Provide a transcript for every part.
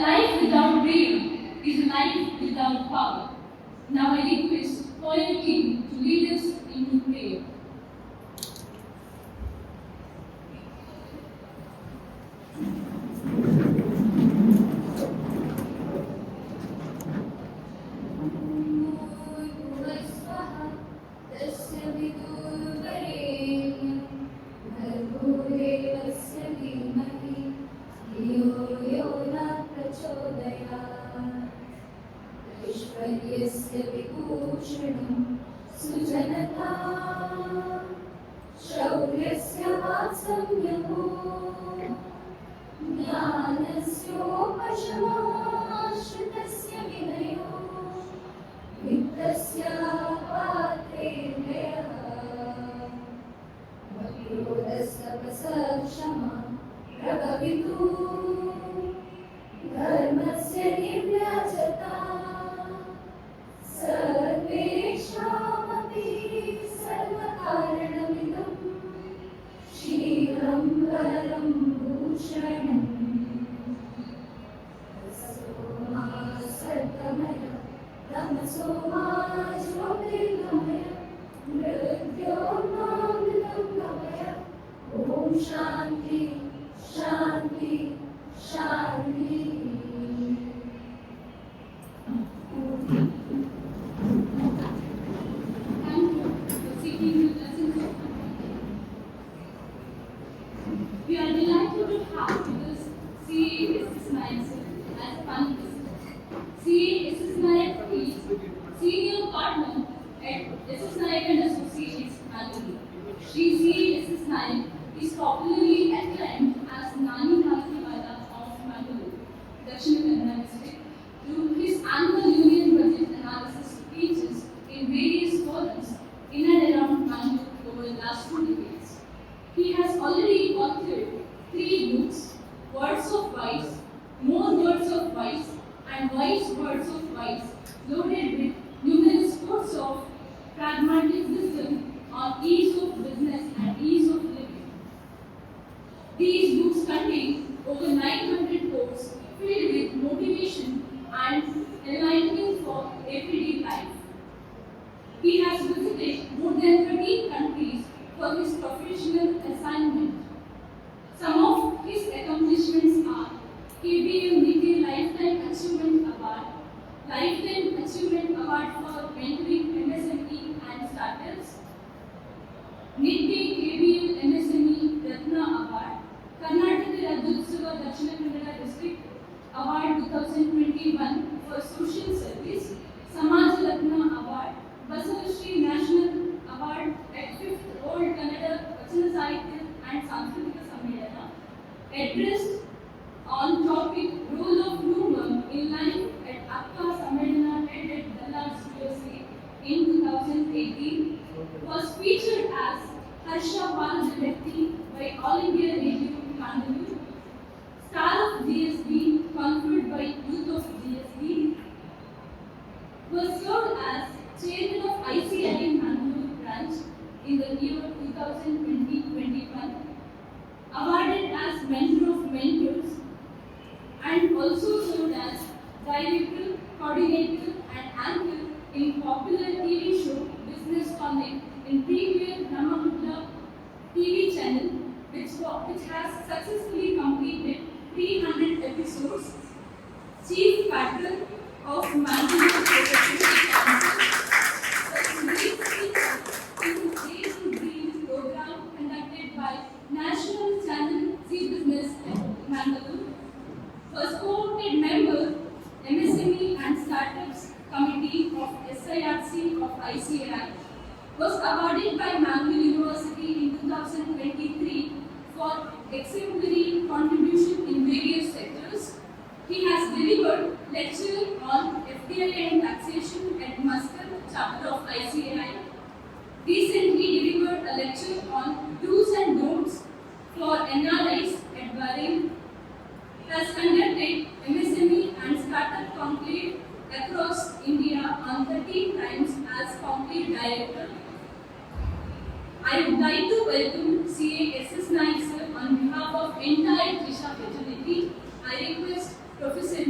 life without dream is a life without power. Now I request for your king to lead us into prayer. सुजनता शौर्यस्य वात्सल्यमो ज्ञानस्योपशमाश्रितस्य विनयो वित्तस्य पात्रेन्द्रयः भक्तिरोधस्तपसक्षमा प्रभवितु धर्मस्य निर्व्याजता सर्वेषामपि सर्वकारणमिदं शीघ्रं वरं भूषणम् सोमा सर्गमय तमसोमा ज्योतिर्गमय मृत्योर्मामृतं गमय ॐ शान्ति शान्ति शान्ति. We are delighted to have with us CASS Nayak as a panel visitor. CASS Nayak is Senior Partner at SS Nayak and Associates, Mangaluru. Shri CASS Nayak is popularly acclaimed as Nani Bharatwala of Mangaluru, Dakshina Kannada district, through his annual union budget analysis speeches in various forums in and around Mangaluru over the last 2 decades. He has already authored 3 books, Words of Wise, More Words of Wise, and Wise Words of Wise, loaded with numerous quotes of pragmatic wisdom on ease of business and ease of living. These books contain over 900 quotes filled with motivation and enlightenment for everyday life. He has visited more than 13 countries for his professional assignment. Some of his accomplishments are KBM Media Lifetime Achievement Award, Lifetime Achievement Award for Mentoring MSME and Startups, Midday KBM MSME Ratna Award, Karnataka Rajyotsava Dakshina Kannada District Award 2021 for Social Service, Samaj Ratna Award, Basavashri National Award at 5th Old Kannada Vachana Sahitya and Sanskritika Sammelana, addressed on topic Role of Humor in Life at Akka Sammelana held at Dallas, USA in 2018, was featured as Harsha Balajavekti by All India Radio Mangaluru, Star of GSB conferred by Youth of GSB, was served as Chairman of ICI Mangaluru branch in the year 2020-21, awarded as Mentor of Mentors, and also served as Director, Coordinator, and Anchor in popular TV show Business Connect in premier Brahmaputta TV channel, which has successfully completed 300 episodes. Chief Patron of Mangaluru Professional Council, program conducted by National Channel Z Business Mangaluru, was co-opted member MSME and Startups Committee of SIRC of ICAI, was awarded by Mangaluru University in 2023 for exemplary contribution in various sectors. He has delivered lecture on FDI and taxation at Muscat chapter of ICAI. Recently delivered a lecture on do's and don'ts for NRIs at Bahrain. Has conducted MSME and Startup Conclave across India on 13 times as Conclave Director. I would like to welcome CASS Nayak sir on behalf of entire Trisha College. I request Professor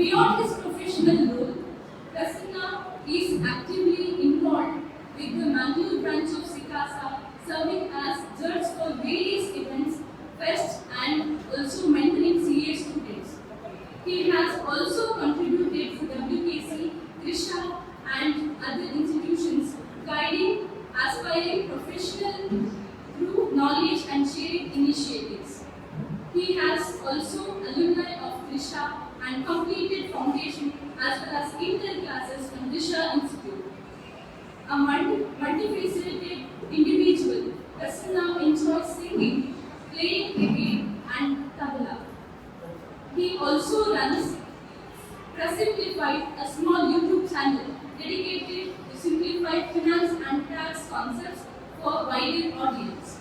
Beyond his professional role, Prasanna is actively involved with the Mangaluru branch of Sikasa, serving as judge for various events, fests, and also mentoring CA students. He has also contributed to WKC, Trisha, and other institutions, guiding aspiring professionals through knowledge and sharing initiatives. He has also alumni of Trisha and completed foundation as well as inter classes from Trisha Institute. A multifaceted individual, Prasanna enjoys singing, playing cricket, and tabla. He also runs Prasimplified, a small YouTube channel dedicated to simplified finance and tax concepts for wider audience.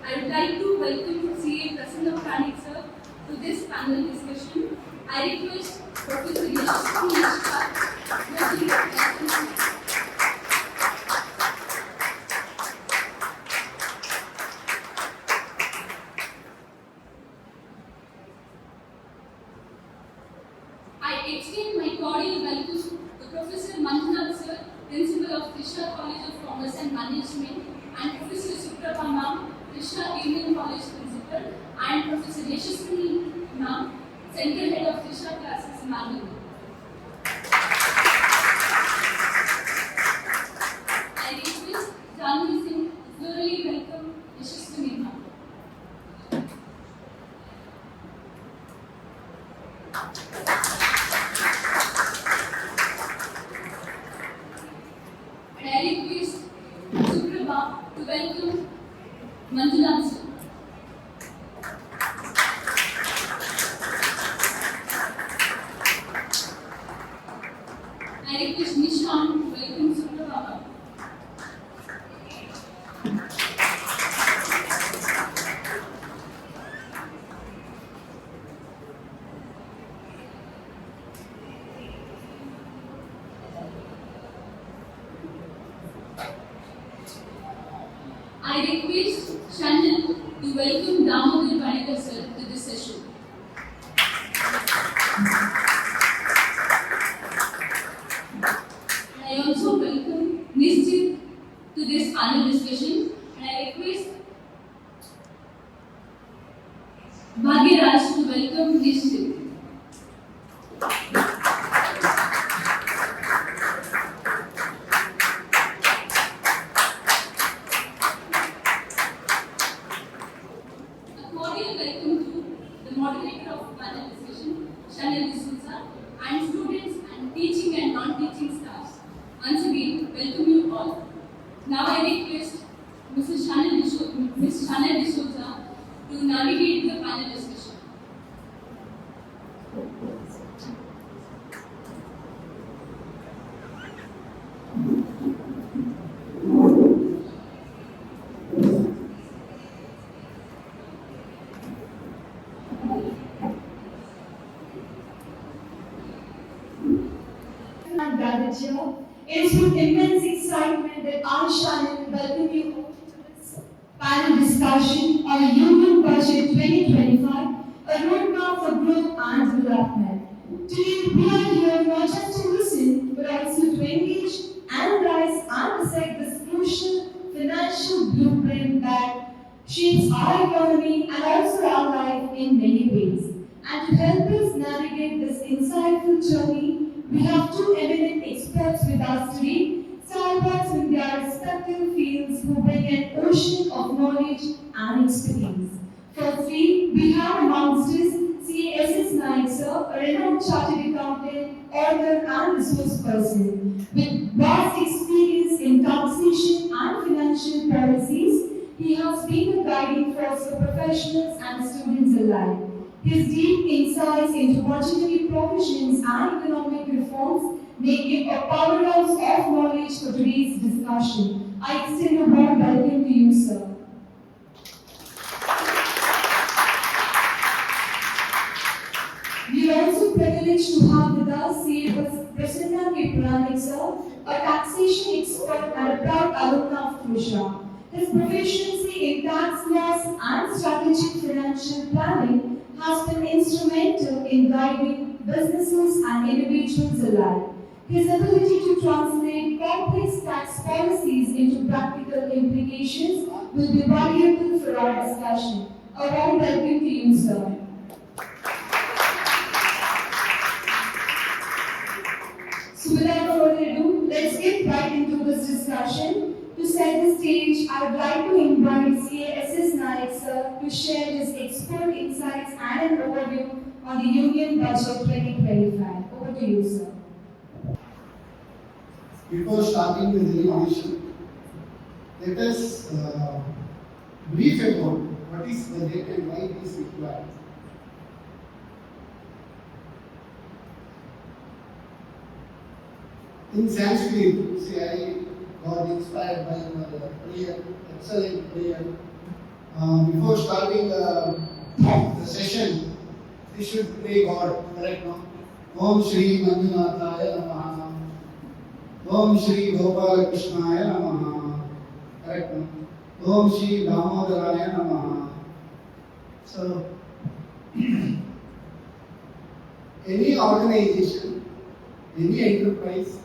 I would like to welcome CA Prasanna Puranik sir to this panel discussion. I request Professor I extend my cordial welcome to Professor Mangaluru sir, Principal of Trisha College of Commerce and Management, and Professor Suprabha ma'am, Trisha Evening College Principal, and Professor Yashaswini ma'am, Central Head of Trisha Classes, Mangaluru. I request Janvi Singh to thoroughly welcome Yashaswini ma'am. And I request Suprabha to welcome Manjunath sir. I request Nishan to welcome Suprabha. I request Chanel to welcome Damodar Panikar sir to this session. And I also welcome Nishchit to this panel discussion, and I request Bhagyaraj to welcome Nishchit. A cordial welcome to the moderator of the panel discussion, Chanel D'Souza, and students and teaching and non-teaching staffs. Once again, welcome you all. Now I request Ms. Chanel D'Souza to navigate the panel discussion. Gathered here. It is with immense excitement that I shall welcome you all to this panel discussion on a Union Budget 2025, a roadmap for growth and development. Today we are here not just to listen, but also to engage, analyze, and dissect this crucial financial blueprint that shapes our economy and also our life in many ways. And to help us navigate this insightful journey, we have two eminent experts with us today, stalwarts in their respective fields who bring an ocean of knowledge and experience. Firstly, we have amongst us CASS Nayak sir, a renowned chartered accountant, author and resource person. With vast experience in taxation and financial policies, he has been a guiding force for professionals and students alike. His deep insights into budgetary provisions and economic reforms make him a powerhouse of knowledge for today's discussion. I extend a warm welcome to you, sir. We are also privileged to have with us CA Prasanna Puranik sir, a taxation expert and a proud alumna of Trisha. His proficiency in tax laws and strategic financial planning has been instrumental in guiding businesses and individuals alike. His ability to translate complex tax policies into practical implications will be valuable for our discussion. A warm welcome to you, sir. So without further ado, let's get right into this discussion. To set the stage, I would like to invite CASS Nayak sir to share his expert insights and an overview on the Union Budget 2025. Over to you, sir. Before starting with the innovation, let us brief about what is budget and why it is required. In Sanskrit, see, I got inspired by your prayer, excellent prayer. Before starting the session, we should pray God, correct now? Om Shri Manjunathaya Namaha. Om Shri Gopala Krishnaya Namaha. Correct now? Om Shri Damodaraya Namaha. So, any organization, any enterprise,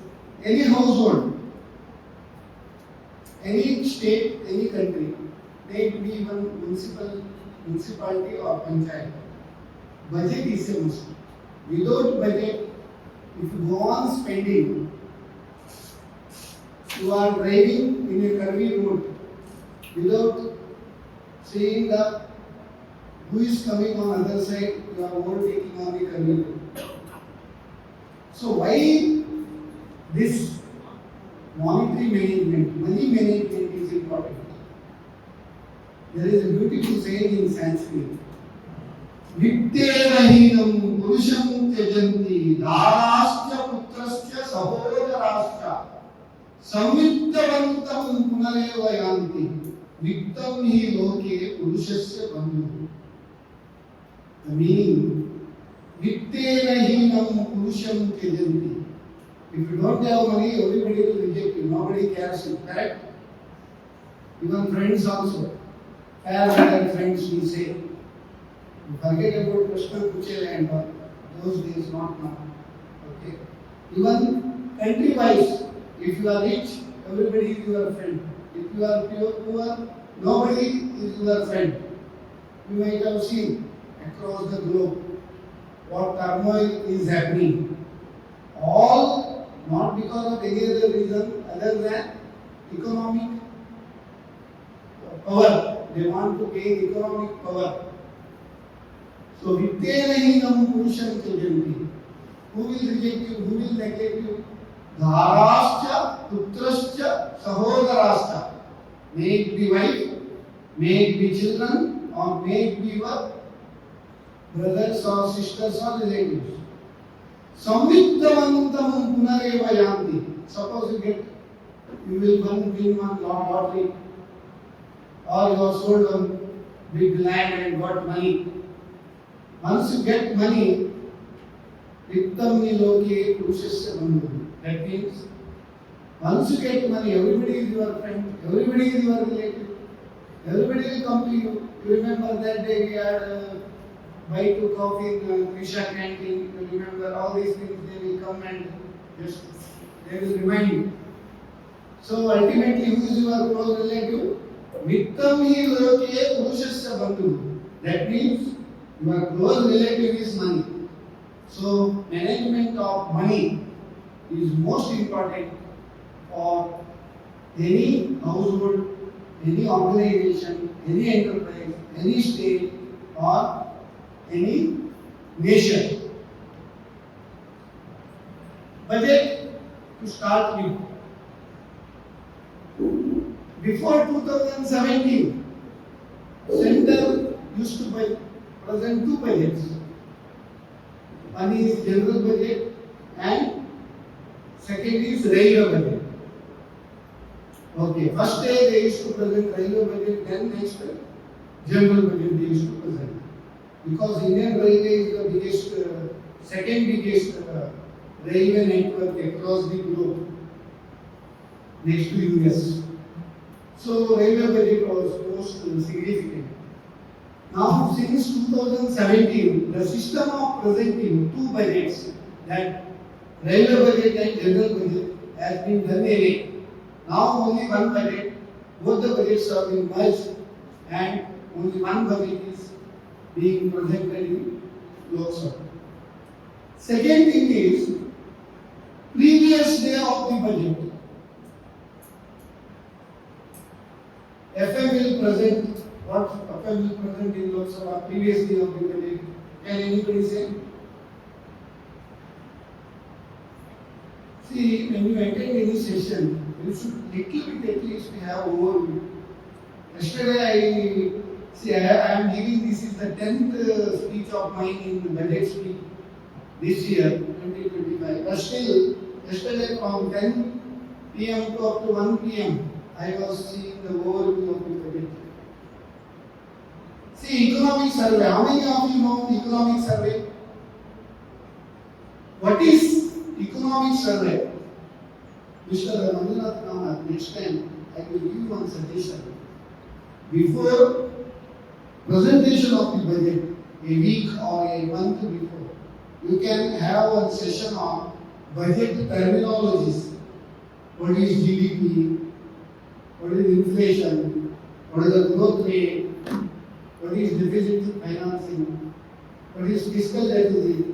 any household, any state, any country, may it be even municipality or panchayat, budget is a must. Without budget, if you go on spending, you are driving in a curvy road without seeing who is coming on the other side, you are overtaking on the curvy road. So why this monetary management, money management is important? There is a beautiful saying in Sanskrit. Vittenahinam purusham tyajanti dharasya putrasya sahodarasya samvittavantam punareva yanti vittam hi loke purushasya bandhu. The meaning, vittenahinam purusham tyajanti. If you don't have money, everybody will reject you. Nobody cares you, correct? Even friends also. Fair weather friends we say. You forget about Krishna Kuchela and all. Those days not now. Okay. Even country-wise, if you are rich, everybody is your friend. If you are poor, nobody is your friend. You might have seen across the globe what turmoil is happening. All not because of any other reason other than economic power. They want to gain economic power. So, vittenahinam purusham tyajanti. Who will reject you? Who will neglect you? Dharascha, putrascha, sahodarascha. May it be wife, may it be children, or may it be your brothers or sisters or relatives. Samvittavantam punareva yanti. Suppose you will win one lottery, or you have sold one big land and got money. Once you get money, vittam hi loke purushasya bandhu. That means, once you get money, everybody is your friend, everybody is your relative, everybody will come to you. You remember that day we had buy two coffee in Trisha canteen. You remember all these things, they will come and just, they will remind you. So ultimately, who is your close relative? Vittam hi loke purushasya bandhu. That means, your close relative is money. So management of money is most important for any household, any organization, any enterprise, any state or any nation. Budget to start with. Before 2017, Center used to present two budgets. One is general budget and second is railway budget. Okay, first day they used to present railway budget, then next general budget they used to present. Because Indian Railway is the biggest, second biggest railway network across the globe, next to US. So railway budget was most significant. Now, since 2017, the system of presenting two budgets, that railway budget and general budget, has been done away. Now only one budget, both the budgets are being merged, and only one budget is being presented in Lok Sabha. Second thing is, previous day of the budget, FM will present what FM will present in Lok Sabha previous day of the budget. Can anybody say? See, when you attend any session, you should little bit at least have overview. Yesterday I am giving, this is the 10th speech of mine in the budget speech this year, 2025. But still, yesterday from 10 p.m. to up to 1 p.m., I was seeing the overview of the budget. See, economic survey. How many of you know the economic survey? What is economic survey? Mr. Mangaluru, Kamath, next time I will give you one suggestion. Before presentation of the budget, a week or a month before, you can have one session on budget terminologies. What is GDP? What is inflation? What is the growth rate? What is deficit financing? What is fiscal deficit?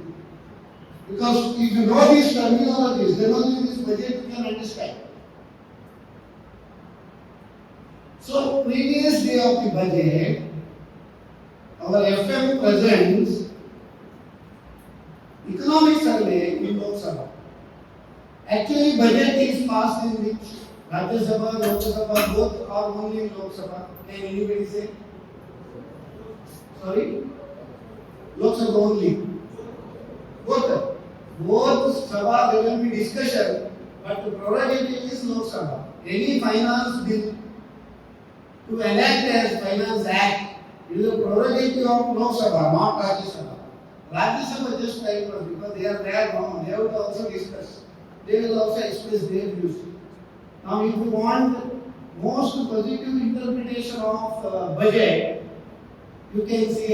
Because if you know these terminologies, then only this budget you can understand. So, previous day of the budget, our FM presents economic survey in Lok Sabha. Actually, budget is passed in which? Rajya Sabha, Lok Sabha, both are only in Lok Sabha. Can anybody say? Sorry? Lok Sabha only. Both Sabha there will be discussion, but the prerogative is Lok Sabha. Any finance bill to enact as Finance Act is a prerogative of Lok Sabha, not Rajya Sabha. Rajya Sabha just like us, because they are there now, they have to also discuss. They will also express their views. Now, if you want most positive interpretation of budget, you can see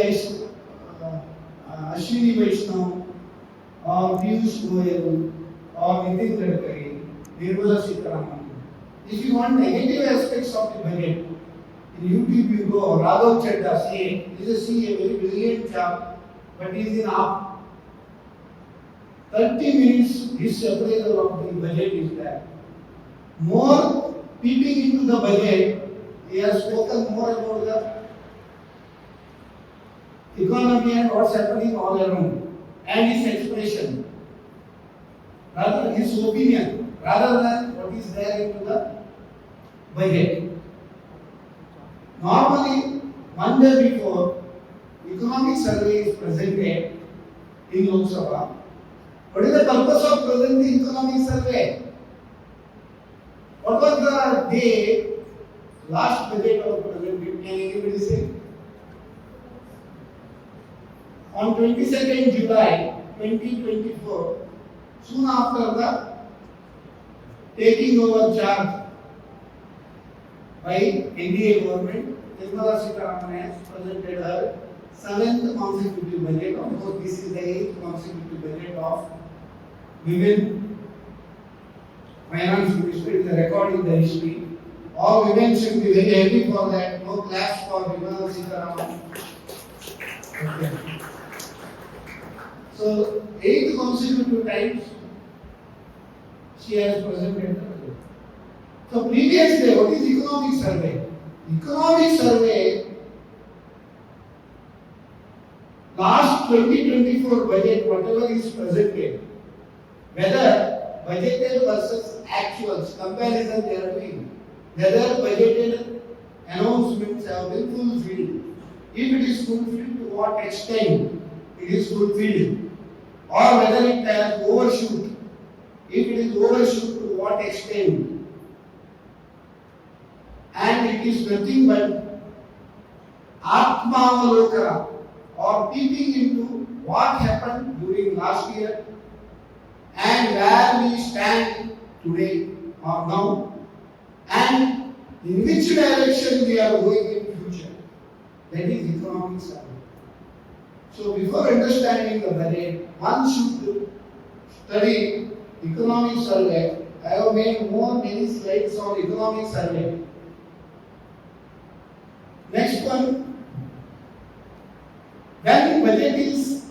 Ashwini Vaishnav or Piyush Goyal or Nitin Gadkari, Nirmala Sitharaman. If you want negative aspects of the budget, in YouTube you go, Raghav Chadha, CA, he is a very brilliant chap, but he is in up. 30 minutes, his appraisal of the budget is there. More peeping into the budget, he has spoken more about the economy and what's happening all around, and his expression, rather his opinion, rather than what is there into the budget. Normally, one day before, economic survey is presented in Lok Sabha. What is the purpose of presenting economic survey? What was the day last budget was presented? Can anybody say? On 22nd July 2024, soon after the taking over charge by NDA government, Nirmala Sitharaman has presented her 7th consecutive budget. Of course, this is the 8th consecutive budget of women finance minister. It is a record in the history. All women should be very happy for that. No clash for Nirmala Sitharaman. Okay. So, 8 consecutive times she has presented the budget. So, previous day, what is economic survey? Economic survey, last 2024 budget, whatever is presented, whether budgeted versus actuals, comparison they are doing, whether budgeted announcements have been fulfilled. If it is fulfilled, to what extent it is fulfilled, or whether it has overshoot. If it is overshoot, to what extent. And it is nothing but Atmavalokana, or peeping into what happened during last year and where we stand today or now, and in which direction we are going in future. That is economic survey. So before understanding the budget, one should study economic survey. I have made many slides on economic survey. Next one, when budget is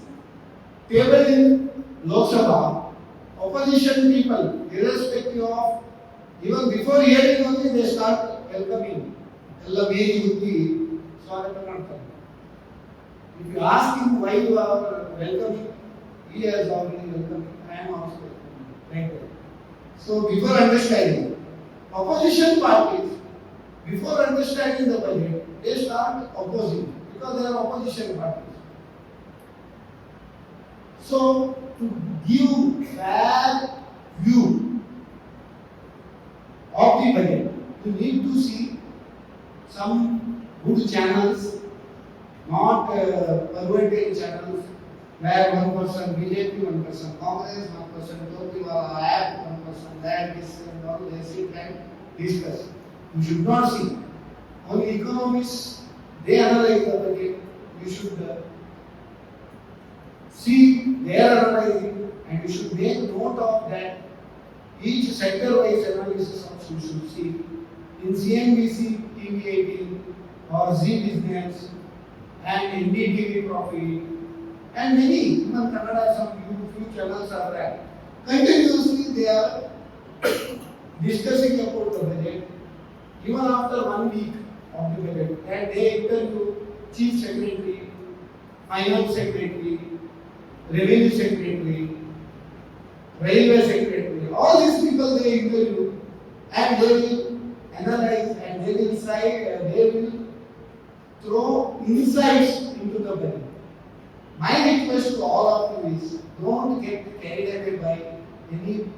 tabled in Lok Sabha, opposition people, irrespective of, even before hearing only, they start welcoming. Ella Meri Buddhi, Swagatam Martam. If you ask him why you are welcoming, he has already welcomed. I am also welcoming. Right there. So before understanding, opposition parties, before understanding the budget, they start opposing because they are opposition parties. So to give fair view of the budget, you need to see some good channels, not perverted channels where one person BJP, one person Congress, one person Jyotiwala app, one person that, this and all, they sit and discuss. You should not see. Only economists, they analyze the budget. You should see their analyzing and you should make note of that. Each sector-wise analysis also you should see. In CNBC, TV18 or Z Business and NDTV Profit and many, even Kannada, some few channels are there. Continuously they are discussing about the budget. Even after 1 week of the budget, and they interview Chief Secretary, Finance Secretary, Revenue Secretary, Railway Secretary, all these people they interview and they will analyze and they will they will throw insights into the budget. My request to all of you is don't get carried away by any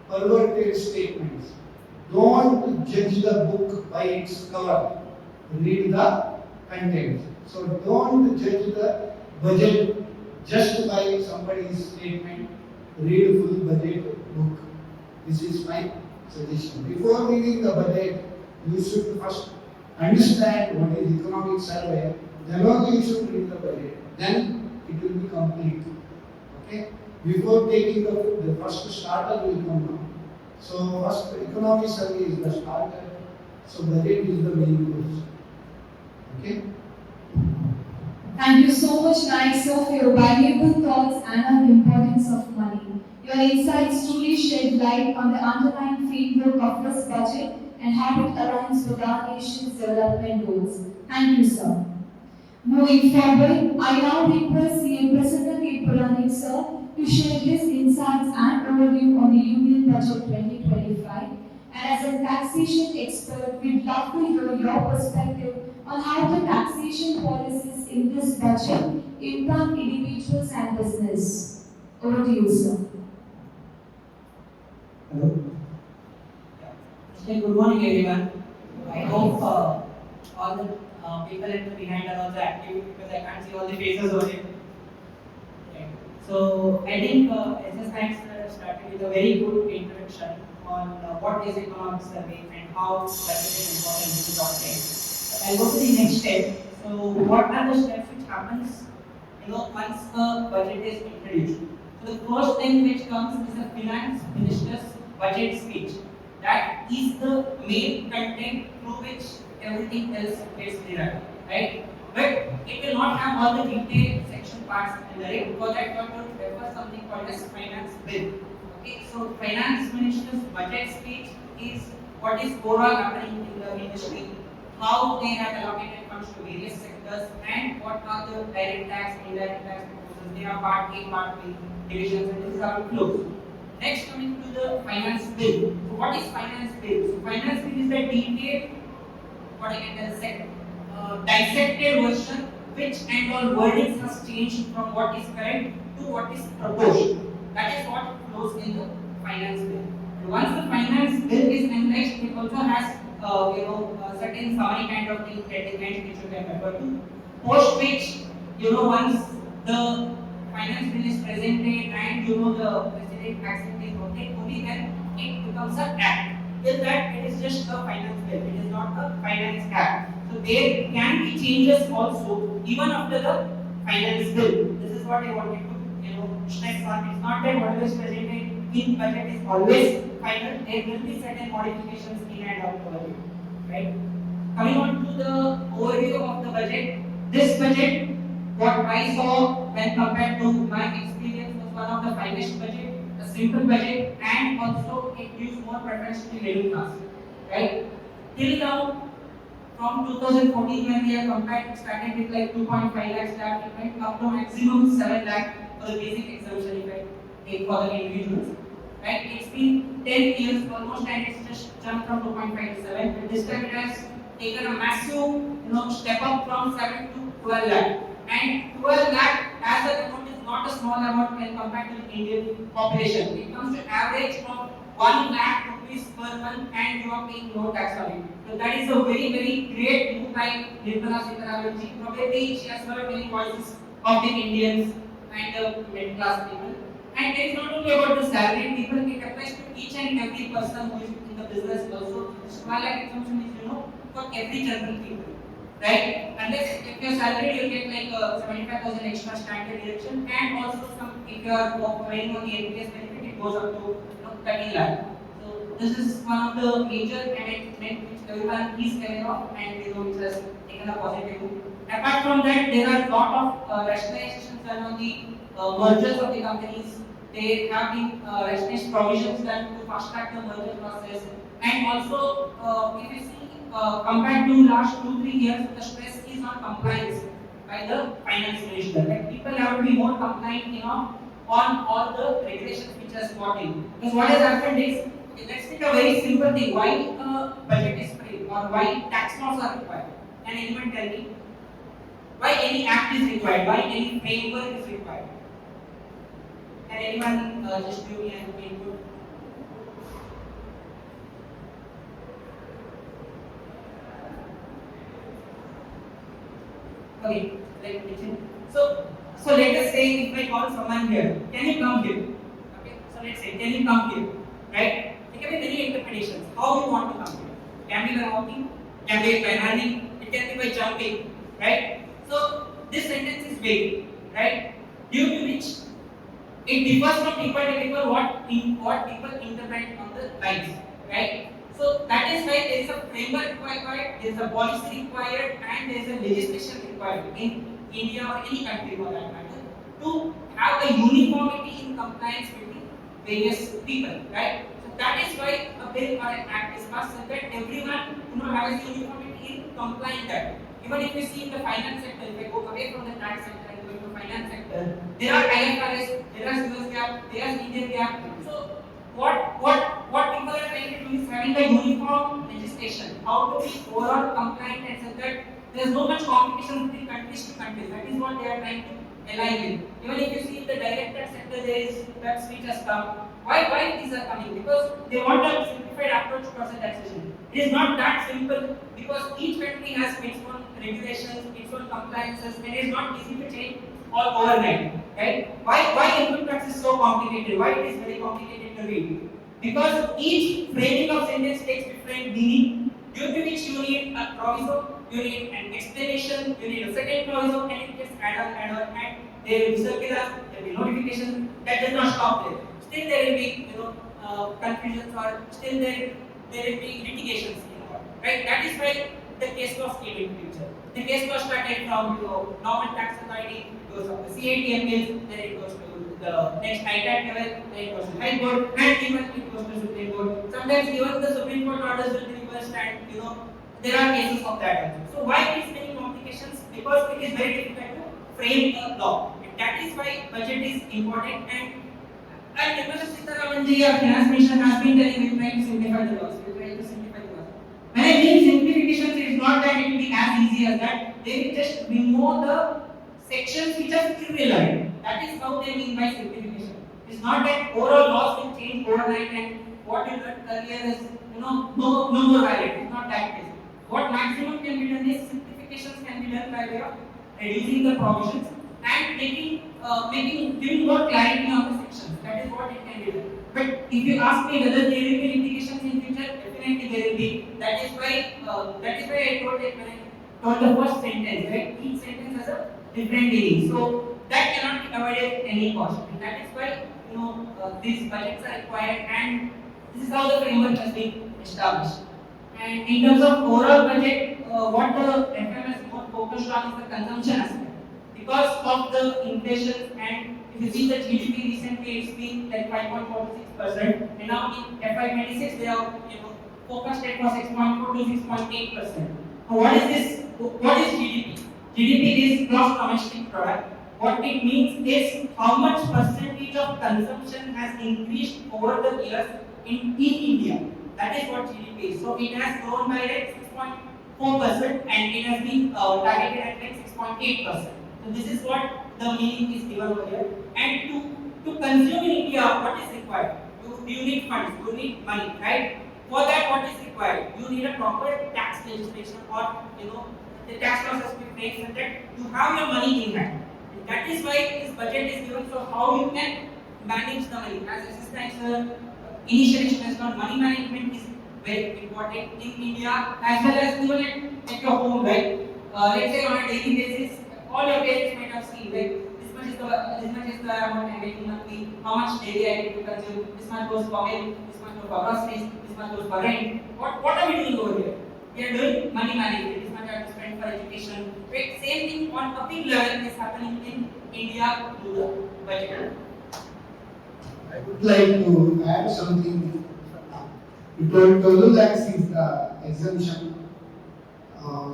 perverted statements. Don't judge the book by its cover. Read the content. So don't judge the budget just by somebody's statement. Read full budget book. This is my suggestion. Before reading the budget, you should first understand what is economic survey. Then only you should read the budget. Then it will be complete. Okay? Before taking the first starter will come now. So first economic survey is the starter. So budget is the main course. Okay? Thank you so much, Nayak sir, for your valuable thoughts and on the importance of money. Your insights truly shed light on the underlying framework of this budget and how it aligns with our nation's development goals. Thank you, sir. Moving forward, I now request CM Prasanna Puranik sir to share his insights and overview on the Union Budget 2025. And as a taxation expert, we'd love to hear your perspective on how the taxation policies in this budget impact individuals and business. Over to you, sir. Hello. Good morning, everyone. I hope all the people in the behind are also active because I can't see all the faces over here. Okay. So I think SS Max started with a very good introduction on what is economic survey and how that is important in this object. I'll go to the next step. So what are the steps which happens once the budget is introduced? So the first thing which comes is the finance minister's budget speech. That is the main content through which everything else gets derived, right? But it will not have all the detailed section parts in it because I got to refer something called as finance bill. Okay, so finance minister's budget speech is what is overall happening in the industry, how they have allocated funds to various sectors, and what are the direct tax, indirect tax proposals. They are part A, part B divisions, and this is how it flows. Next, coming to the finance bill. So, what is finance bill? So, finance bill is the detailed, what I can tell, dissected version which and all wordings has changed from what is current to what is proposed. That is what flows in the finance bill. And once the finance bill is annexed, it also has certain summary kind of thing headings which you can refer to. Post which, once the finance bill is presented and the president accepts it, okay, only then it becomes an act. Till that, it is just a finance bill. It is not a finance act. So there can be changes also even after the finance bill. The what I wanted to stress on. It's not that whatever is presented in budget is always final. There will be certain modifications in and out the budget, right? Coming on to the overview of the budget, this budget, what I saw when compared to my experience, was one of the finest budget, a simple budget, and also it gives more preference to the middle class, right? Till now, from 2014 when we have compared, it started with like 2.5 lakh staff, it went up to maximum 7 lakh for the basic exemption effect for the individuals. Right? It's been 10 years almost and it's just jumped from 2.5 to 7. But this time it has taken a massive step up from 7 to 12 lakh. And 12 lakh as a amount is not a small amount when compared to the Indian population. It comes to average from 1 lakh rupees per month and you are paying no tax on it. So that is a very, very great move by Nirmala Sitharaman ji. Probably she has heard many voices of the Indians and the middle class people. And it is not only about the salaried people, it applies to each and every person who is in the business also. Small like exemption is, for every general people. Right? Unless if you're salaried, you get like 75,000 extra standard deduction, and also some, if you are operating on the NPS benefit, it goes up to 30 lakh. So this is one of the major amendment which everyone is aware of and which has taken a positive move. Apart from that, there are a lot of rationalizations done on the mergers of the companies. They have been rationalized provisions done to fast track the merger process, and also if you see compared to last 2-3 years, the stress is on compliance by the finance minister. Like people have to be more compliant, on all the regulations which has got in. Because what has happened is, okay, let's take a very simple thing: why budget is framed or why tax laws are required? Can anyone tell me? Why any act is required? Why any framework is required? Can anyone just give me an input? Okay, let me listen. So let us say if I call someone here, can you come here? Okay, so let's say, can you come here? Right? There can be many interpretations. How you want to come here? Can be by walking, can be by running, it can be by jumping, right? So this sentence is vague, right? Due to which it differs from people to people what people interpret on the lines, right? So that is why there is a framework required, there is a policy required, and there is a legislation required in India or any country for that matter to have a uniformity in compliance with the various people, right? So that is why a bill or an act is passed so that everyone has a uniformity in complying that. Even if you see in the finance sector, if I go away from the tax sector and go into the finance sector, there are IFRS, there are US GAAP, there are Indian GAAP. So what people are trying to do is having a uniform legislation, how to be overall compliant and so that there is no much competition between countries to countries. That is what they are trying to align with. Even if you see in the directed sector, there is that speech has come. Why these are coming? Because they want a simplified approach towards the taxation. It is not that simple because each country has its own regulations, its own compliances, and it is not easy to change all overnight. Right? Why income tax is so complicated? Why it is very complicated to read? Because each framing of sentence takes different meaning, due to which you need a proviso, you need an explanation, you need a second proviso, and it gets add on, and there will be circular, there will be notification. That does not stop there. Still there will be confusions or still there will be litigations involved. Right? That is why the case law came into picture. The case law started from normal tax authority, goes up to CATML, then it goes to the next ITAT level, then it goes to High Court, and even it goes to Supreme Court. Sometimes even the Supreme Court orders will be reversed, and there are cases of that. So why these many complications? Because it is very difficult to frame a law, and that is why budget is important. And Nirmala Sitharaman ji, our finance minister, has been telling we are trying to simplify the laws. We are trying to simplify the laws. When I mean simplification, it is not that it will be as easy as that. They will just remove the sections which are irrelevant. That is how they mean by simplification. It is not that overall laws will change overnight and what you learned earlier is no more valid. It is not that case. What maximum can be done is simplifications can be done by way of reducing the provisions and giving more clarity on the sections. That is what it can be done. But if you ask me whether there will be litigations in future, definitely there will be. That is why I told it when I told the first sentence, right? Each sentence has a different meaning. So that cannot be avoided at any cost. And that is why these budgets are required, and this is how the framework has been established. And in terms of overall budget, what the FM is more focused on is the consumption aspect. Because of the inflation, and if you see the GDP recently, it's been like 5.46%, and now in FY26 they are focused it for 6.4 to 6.8%. So what is this? What is GDP? GDP is gross domestic product. What it means is how much percentage of consumption has increased over the years in India. That is what GDP is. So it has grown by like 6.4% and it has been targeted at like 6.8%. So this is what the meaning is given over here. And to consume in India, what is required? You need funds, you need money, right? For that, what is required? You need a proper tax legislation, or the tax laws has been made so that you have your money in hand. And that is why this budget is given, so how you can manage the money. As assistants initially stressed on, money management is very important in India as well as even at your home, right? Let's say on a daily basis, all your parents might have seen like this much is the amount I'm making monthly, how much daily I need to consume, this much goes for milk, this much goes for groceries, this much goes for rent. What are we doing over here? We are doing money management. This much I have to spend for education. Right? Same thing on a big level is happening in India through the budget. I would like to add something. You told 12 lakhs is the exemption.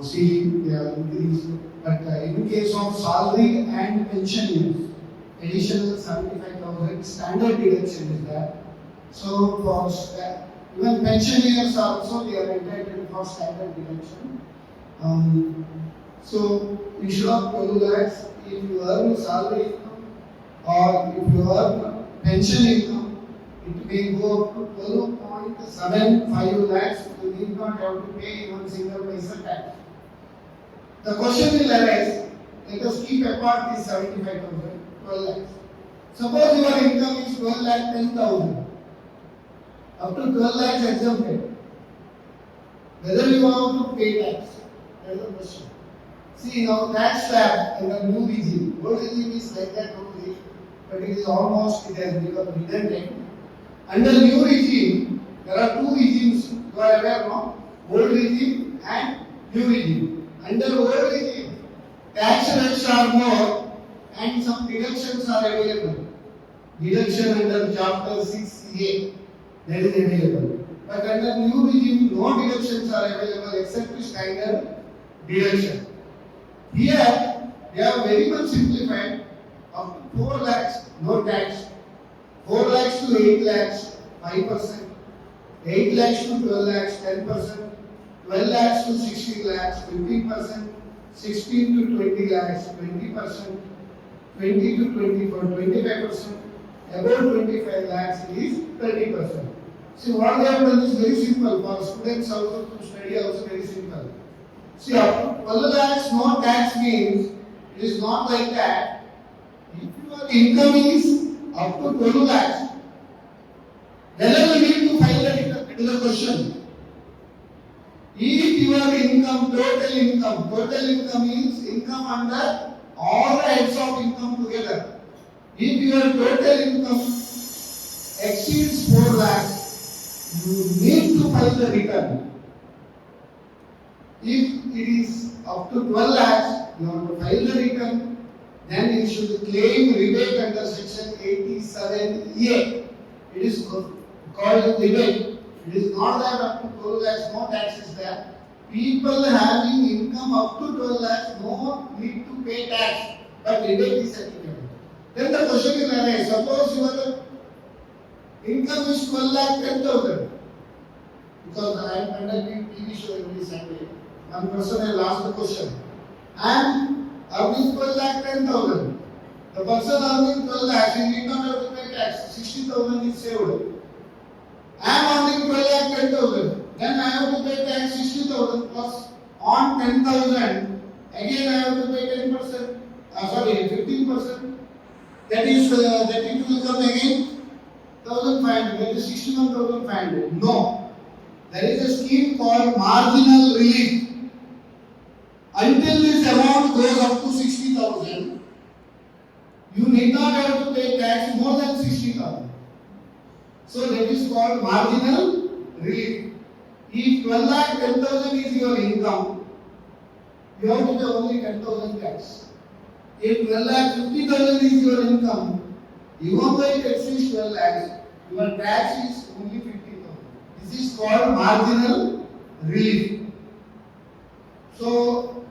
See, they are increased. But in case of salary and pension, additional 75,000 standard deduction is there. So for even pensioners also, they are entitled for standard deduction. So instead of 12 lakhs, if you earn salary income or if you earn pension income, it may go up to 12.75 lakhs. You need not have to pay even single paisa tax. The question will arise, let us keep apart this 75,000, 12 lakhs. Suppose your income is 12 lakh 10,000. Up to 12 lakhs exempted. Whether you have to pay tax? That is the question. See, now tax slab in the new regime. Old regime is like that only, but it is almost, it has become redundant. Under new regime, there are two regimes. You are aware now? Old regime and new regime. Under old regime, tax rates are more and some deductions are available. Deduction under Chapter 6A, that is available. But under new regime, no deductions are available except standard deduction. Here, they are very much simplified. Up to 4 lakhs, no tax. 4 lakhs to 8 lakhs, 5%. 8 lakhs to 12 lakhs, 10%. 12 lakhs to 16 lakhs, 15%. 16 to 20 lakhs, 20%. 20 to 24, 25%. Above 25 lakhs is 30%. See, what they have done is very simple. For students also to study also very simple. See, up to 12 lakhs, no tax means it is not like that. If your income is up to 12 lakhs, then you need to file the return. That is the question. If your income, total income means income under all the heads of income together. If your total income exceeds 4 lakhs, you need to file the return. If it is up to 12 lakhs, you have to file the return. Then you should claim rebate under section 87A. It is called rebate. It is not that up to 12 lakhs, no tax is there. People having income up to 12 lakhs no need to pay tax, but rebate is applicable. Then the question is arise, suppose your income is 12 lakh 10,000. Because I am conducting TV show every Sunday. One person has asked the question. I am earning 12 lakh 10,000. The person earning 12 lakhs, he need not have to pay tax. 60,000 is saved. I am earning 12 lakh 10,000. Then I have to pay tax 60,000 plus on 10,000. Again I have to pay 10%. 15%. That is that it will come again 1,500. That is 61,500. No. There is a scheme called marginal relief. Until this amount goes up to 60,000, pay tax more than 60,000. So that is called marginal relief. If 12 lakh 10,000 is your income, you have to pay only 10,000 tax. If 12 lakh 50,000 is your income, even though it exceeds 12 lakhs, your tax is only 50,000. This is called marginal relief. So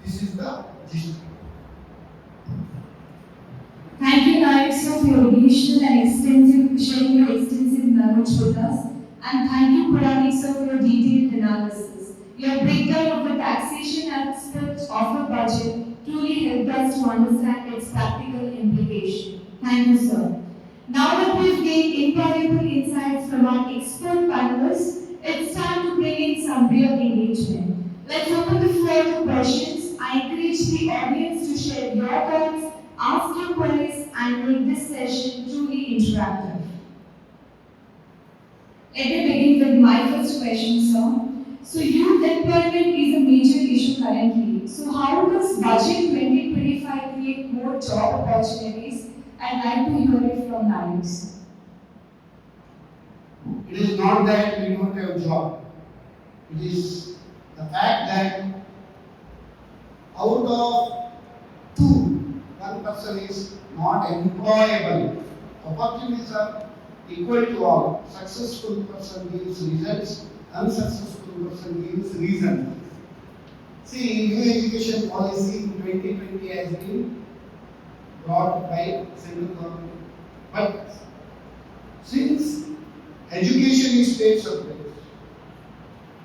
this is the gist. Thank you, Nayak, sir, for your additional and sharing your extensive knowledge with us. And thank you, Puranik, sir, for your detailed analysis. Your breakdown of the taxation aspect of the budget truly helped us to understand its practical implication. Thank you, sir. Now that we've gained invaluable insights from our expert panelists, it's time to bring in some real engagement. Let's open the floor to questions. I encourage the audience to share your thoughts, ask your queries, and make this session truly interactive. Let me begin with my first question, sir. So, youth employment is a major issue currently. So, how does Budget 2025 create more job opportunities? I'd like to hear it from Nayak. It is not that we don't have a job. It is the fact that out of two, one person is not employable. Opportunities are equal to all. Successful person gives results, unsuccessful person gives reason. See, new education policy in 2020 has been brought by central government. But since education is state subject,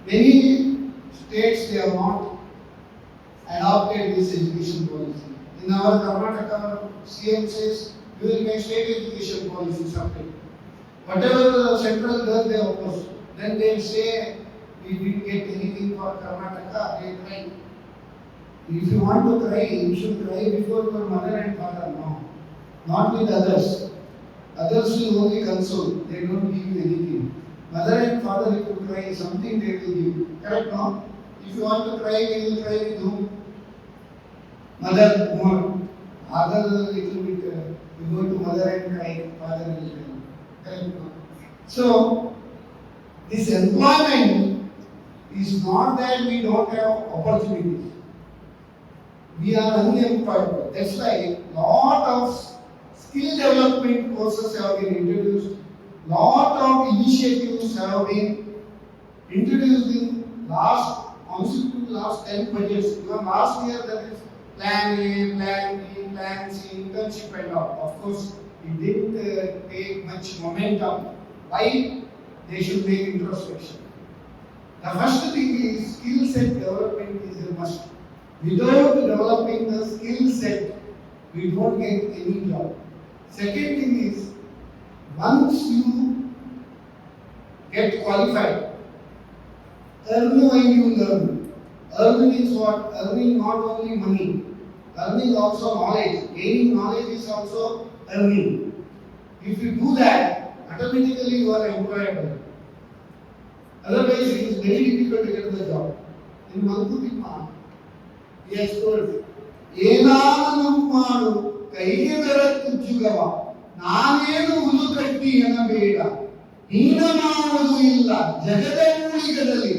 many states they have not adopted this education policy. In our Karnataka, CM says we will make state education policy subject. Whatever the central does, they oppose. Then they say we didn't get anything for Karnataka, they cry. If you want to cry, you should cry before your mother and father. No, not with others. Others will only console, they don't give you anything. Mother and father, if you cry, something they will give you. Correct, no? If you want to cry, you will cry with whom? Mother more. Other little bit, you go to mother and cry, father will cry. Correct, no? So, this employment is not that we don't have opportunities. We are unemployed. That's why lot of skill development courses have been introduced. Lot of initiatives have been introduced in last 10 budgets. Even last year there is Plan A, Plan B, Plan C, internship and all. Of course, it didn't take much momentum. Why? They should make introspection. The first thing is skill set development is a must. Without developing the skill set, we don't get any job. Second thing is, once you get qualified, earn when you learn. Earn is what? Earning not only money, earning also knowledge. Gaining knowledge is also earning. If you do that, automatically you are employable. Otherwise, it is very difficult to get the job. In Mangaluru, he has told, ಏನಾನು ಮಾಡು ಕೈಗೆ ದೊರಕುಜ್ಜುಗವ ನಾನೇನು ಹುಲು ಕಟ್ಟಿ ಎನ್ನಬೇಡ ಹೀನ ಮಾಡುವುದು ಇಲ್ಲ ಜಗದ ಮೂಲಿಗದಲ್ಲಿ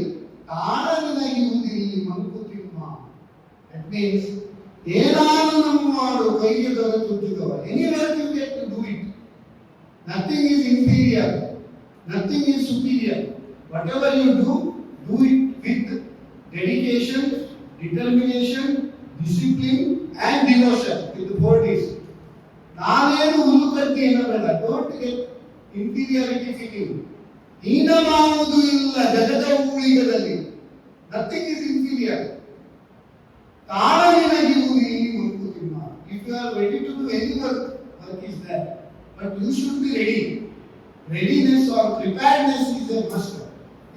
ಕಾಣ ನಿನಗಿರುವುದಿಲ್ಲಿ Mankutimma. That means ಏನಾನು ಮಾಡು ಕೈಗೆ ದೊರಕುಜ್ಜುಗವ. Anywhere you get to do it. Nothing is inferior. Nothing is superior. Whatever you do it with dedication, determination, discipline and devotion with the 4 Ds. ನಾನೇನು ಹುಲ್ಲು ಕಟ್ಟಿ ಎನ್ನಬೇಡ. Don't get inferiority feeling. ಹೀನ ಮಾಡುವುದು ಇಲ್ಲ ಜಗದ ಊಳಿಗದಲ್ಲಿ. Nothing is inferior. ಕಾಣ ನಿನಗಿರುವುದು ಇಲ್ಲಿ Mankutimma. If you are ready to do any work is there. But you should be ready. Readiness or preparedness is a must.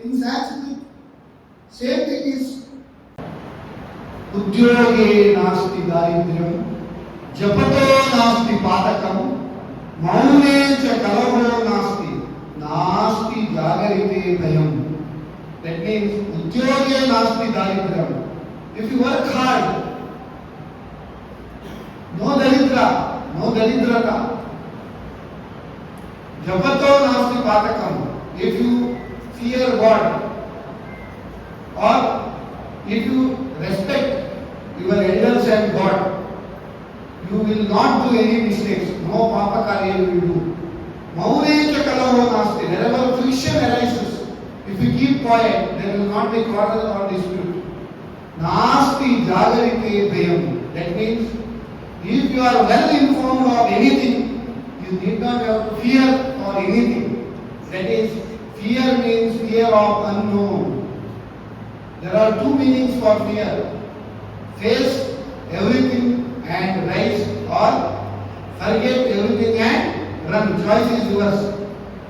In Sanskrit, same thing is उद्योगे नास्ति दारिद्र्यं जपतो नास्ति पातकं मौने च कलहो नास्ति जागरिते भयम्. That means उद्योगे नास्ति दारिद्र्यं. If you work hard, no daridra Daridrata. Japato nasti patakam. If you fear God or if you respect your elders and God, you will not do any mistakes. No papa karya you will do. Maunecha kalaho nasti. Wherever friction arises, if you keep quiet, there will not be quarrel or dispute. Nasti jagarite bhayam. That means if you are well informed of anything, you need not have to fear for anything. That is, fear means fear of unknown. There are two meanings for fear. Face everything and rise, or forget everything and run. Choice is yours.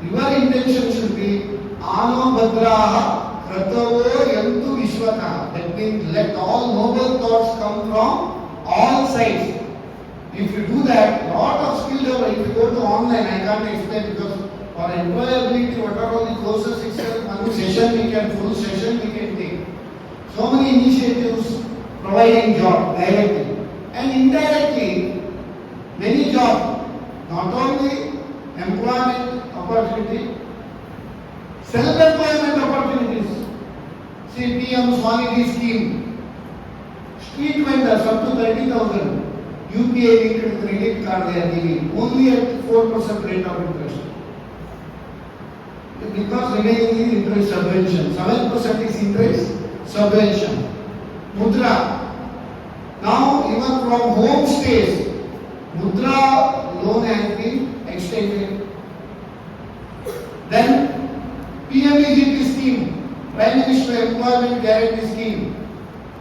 Your intention should be Ano Bhadraha Kratavo Yantu Vishwata. That means let all noble thoughts come from all sides. If you do that, lot of skill development. If you go to online, I can't explain because for employability, what are all the courses itself, one session we can, full session we can take. So many initiatives providing job directly and indirectly, many jobs, not only employment opportunity, self-employment opportunities. See PM Swanidhi scheme, street vendors up to 30,000. UPI linked credit card they are giving only at 4% rate of interest. Because remaining is interest subvention. 7% is interest subvention. Mudra. Now even from home stays, Mudra loan has been extended. Then PMEGP scheme, Prime Minister Employment Guarantee Scheme,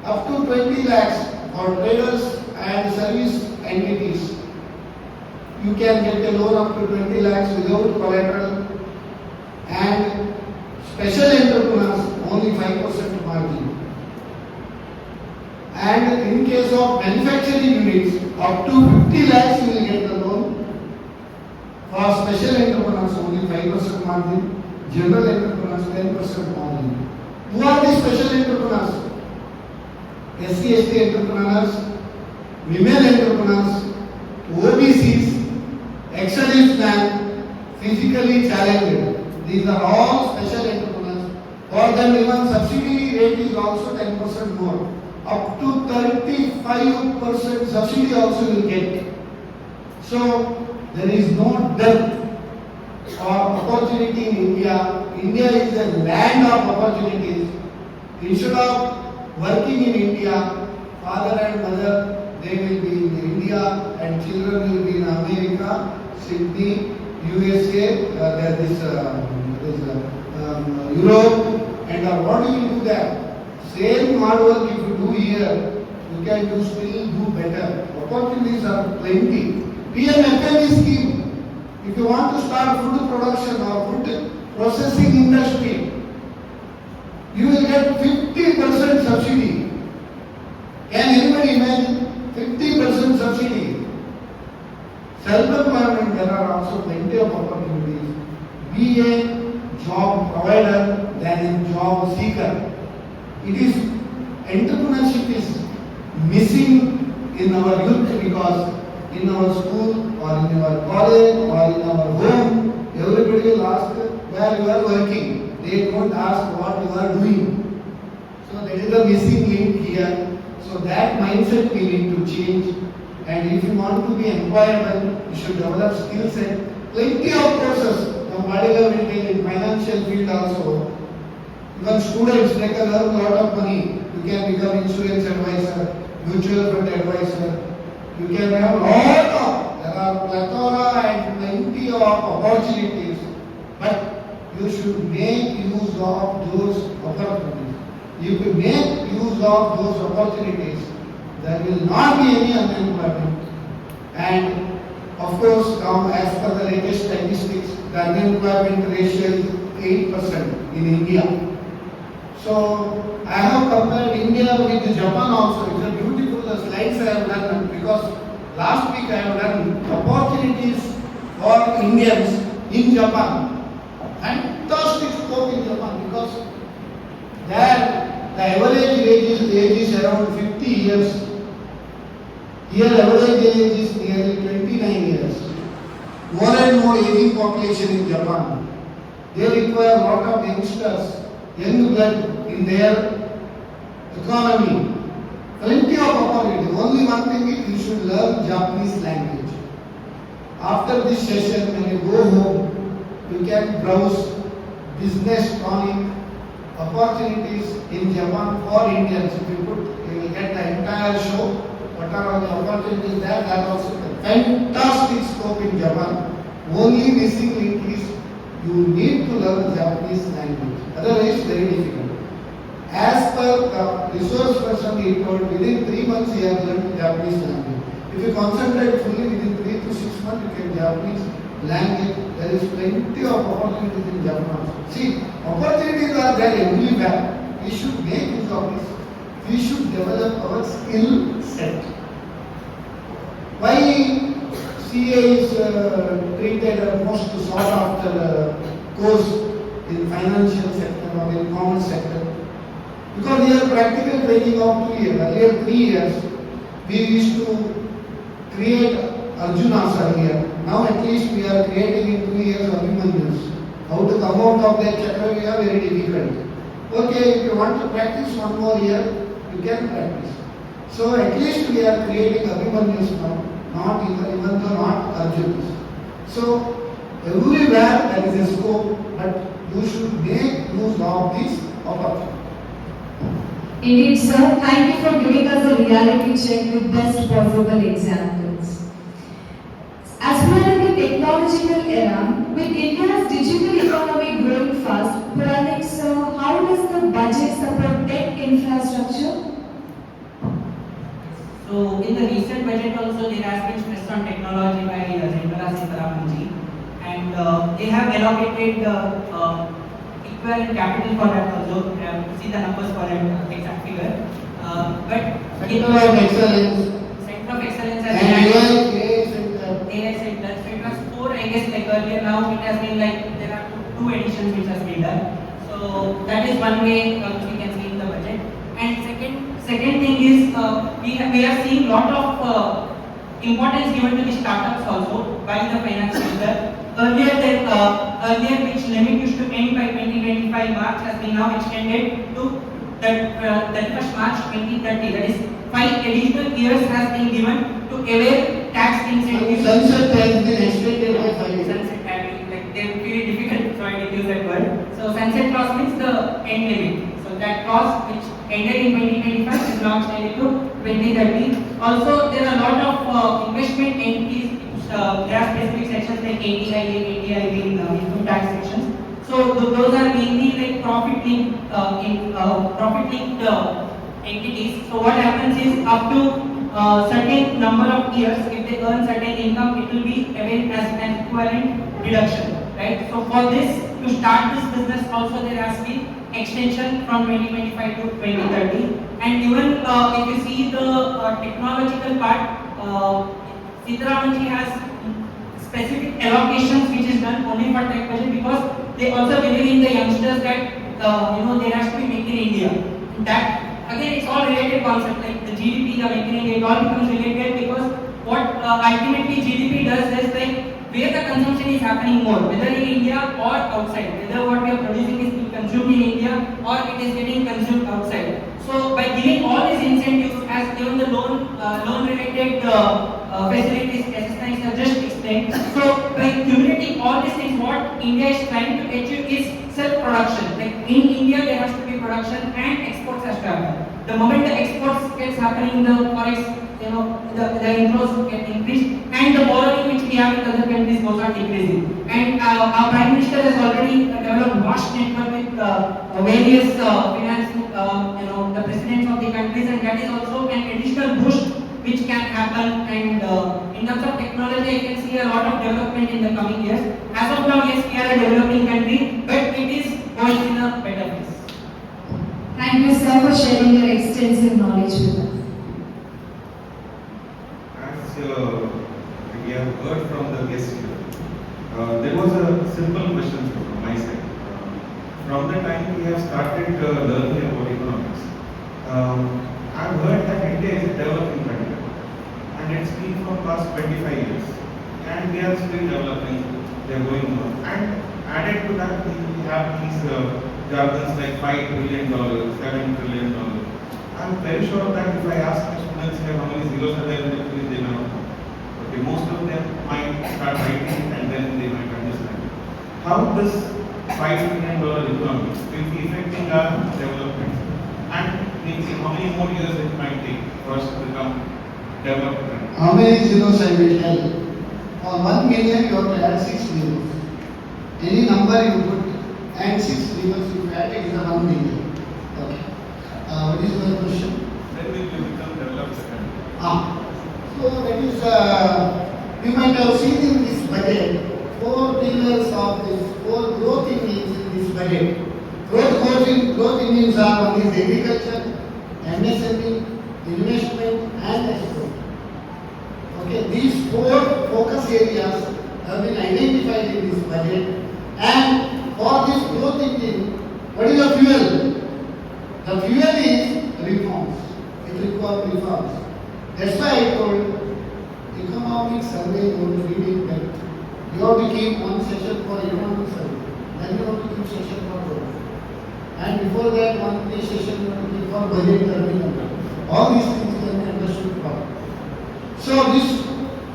up to 20 lakhs for traders and service entities. You can get a loan up to 20 lakhs without collateral, and special entrepreneurs only 5% margin. And in case of manufacturing units, up to 50 lakhs you will get the loan. For special entrepreneurs only 5% margin, general entrepreneurs 10% margin. Who are these special entrepreneurs? SC/ST entrepreneurs, women entrepreneurs, OBCs, ex-servicemen, physically challenged. These are all special entrepreneurs. For them even subsidy rate is also 10% more. Up to 35% subsidy also will get. So there is no dearth or opportunity in India. India is a land of opportunities. Instead of working in India, father and mother, they will be in India and children will be in America, Sydney, USA, Europe, and what do you do there? Same hard work if you do here, you can do still do better. Opportunities are plenty. PMFME scheme, if you want to start food production or food processing industry, you will get 50% subsidy. Can anybody imagine 50% subsidy? Self-employment, there are also plenty of opportunities. Be a job provider than a job seeker. It is entrepreneurship is missing in our youth because in our school or in our college or in our home, everybody will ask where you are working. They don't ask what you are doing. So that is the missing link here. So that mindset we need to change. And if you want to be employable, you should develop skill set. Plenty of courses. Now, whatever we take in financial field also. Even students, they can earn a lot of money. You can become insurance advisor, mutual fund advisor. You can have a lot of, there are plethora and plenty of opportunities. But you should make use of those opportunities. If you make use of those opportunities, there will not be any unemployment. And of course, now as per the latest statistics, the unemployment ratio is 8% in India. So I have compared India with Japan also. It's a beautiful slides I have done because last week I have done opportunities for Indians in Japan. Fantastic scope in Japan because there the average age is around 50 years. Here average age is nearly 29 years. More and more aging population in Japan. They require a lot of youngsters, young blood in their economy. Plenty of opportunity. Only one thing is you should learn Japanese language. After this session, when you go home, you can browse business tonic opportunities in Japan for Indians. If you put, you will get the entire show. What are all the opportunities there? That also fantastic scope in Japan. Only missing link is you need to learn Japanese language. Otherwise, very difficult. As per the resource person, he told within 3 months he has learned Japanese language. If you concentrate fully within 3 to 6 months, you can Japanese language. There is plenty of opportunities in Japan. See, opportunities are there everywhere. We should make use of this. We should develop our skill set. Why CA is treated as most sought after course in financial sector or in commerce sector? Because here practical training of 2 years, earlier 3 years, we used to create Arjunas earlier. Now at least we are creating in 2 years Abhimanyus. How to come out of that Chakravyuha very difficult. Okay, if you want to practice 1 more year, you can practice. So at least we are creating Abhimanyus now, not even though not Arjunas. So everywhere there is a scope, but you should make use of this opportunity. Indeed, sir. Thank you for giving us a reality check with best possible examples. As we are in the technological era, with India's digital economy growing fast, Puranik, sir, how does the budget support tech infrastructure? So in the recent budget also there has been stress on technology by Sitaramanji, and they have allocated equivalent capital for that also. See the numbers for that exact figure. But Center of Excellence Center of Excellence and has AI Center. AI Center. So it was 4, I guess, like earlier. Now it has been like there are two additions which has been done. So that is one way which we can see in the budget. And second thing is we are seeing lot of importance given to the startups also by the finance sector. Earlier which limit used to end by 2025 March has been now extended to 31st March 2030. That is 5 additional years has been given to avail tax incentives. Sunset has been extended by 5 years. Sunset having like they're very difficult, so I didn't use that word. So sunset clause means the end limit. So that clause which ended in 2025 is now extended to 2030. Also, there are a lot of investment entities. There are specific sections like ADIA, income tax sections. So those are mainly like profit linked entities. So what happens is up to certain number of years, if they earn certain income, it will be availed as an equivalent deduction, right? So for this, to start this business, also there has been extension from 2025 to 2030. And even if you see the technological part, Sitaramanji has specific allocations which is done only for tech budget because they also believe in the youngsters that there has to be Make in India. That again, it's all related concept like the GDP, the Make in India, it all becomes related because what ultimately GDP does is like where the consumption is happening more, whether in India or outside, whether what we are producing is being consumed in India or it is getting consumed outside. So by giving all these incentives, as given the loan related facilities, as I just explained. So by accumulating all these things, what India is trying to achieve is self-production. Like in India, there has to be production and exports has to happen. The moment the exports gets happening, the forex, the inflows get increased, and the borrowing which we have with other countries goes on decreasing. And our Prime Minister has already developed vast network with various finance, the presidents of the countries, and that is also an additional boost which can happen. And in terms of technology, I can see a lot of development in the coming years. As of now, yes, we are a developing country, but it is going in a better place. Thank you, sir, for sharing your extensive knowledge with us. As we have heard from the guest here, there was a simple question from my side. From the time we have started learning about economics, I've heard that India is a developing country. And and it's been for past 25 years. And they are still developing, they are going on. And added to that, we have these jargons like $5 trillion, $7 trillion. I'm very sure that if I ask my students here how many zeros are there in the equation, they may not know. Okay, most of them might start writing it and then they might understand. How this $5 trillion economy will be affecting our development, and maybe how many more years it might take for us to become developed. How many zeros I will tell? For 1 million you have to add 6 zeros. Any number you put and 6 zeros you add, it is a 1 million. Okay. What is your question? When will we become developed country? So that is, you might have seen in this budget, 4 pillars of this, 4 growth engines in this budget. Growth engines are one is agriculture, MSME, investment and export. Okay, these 4 focus areas have been identified in this budget, and for this growth engine, what is the fuel? The fuel is reforms. It requires reforms. That's why I told economic survey you have to read it well. You have to keep one session for economic survey. Then you have to keep session for growth. And before that, one session you have to keep for budget terminal. All these things can be understood properly. So this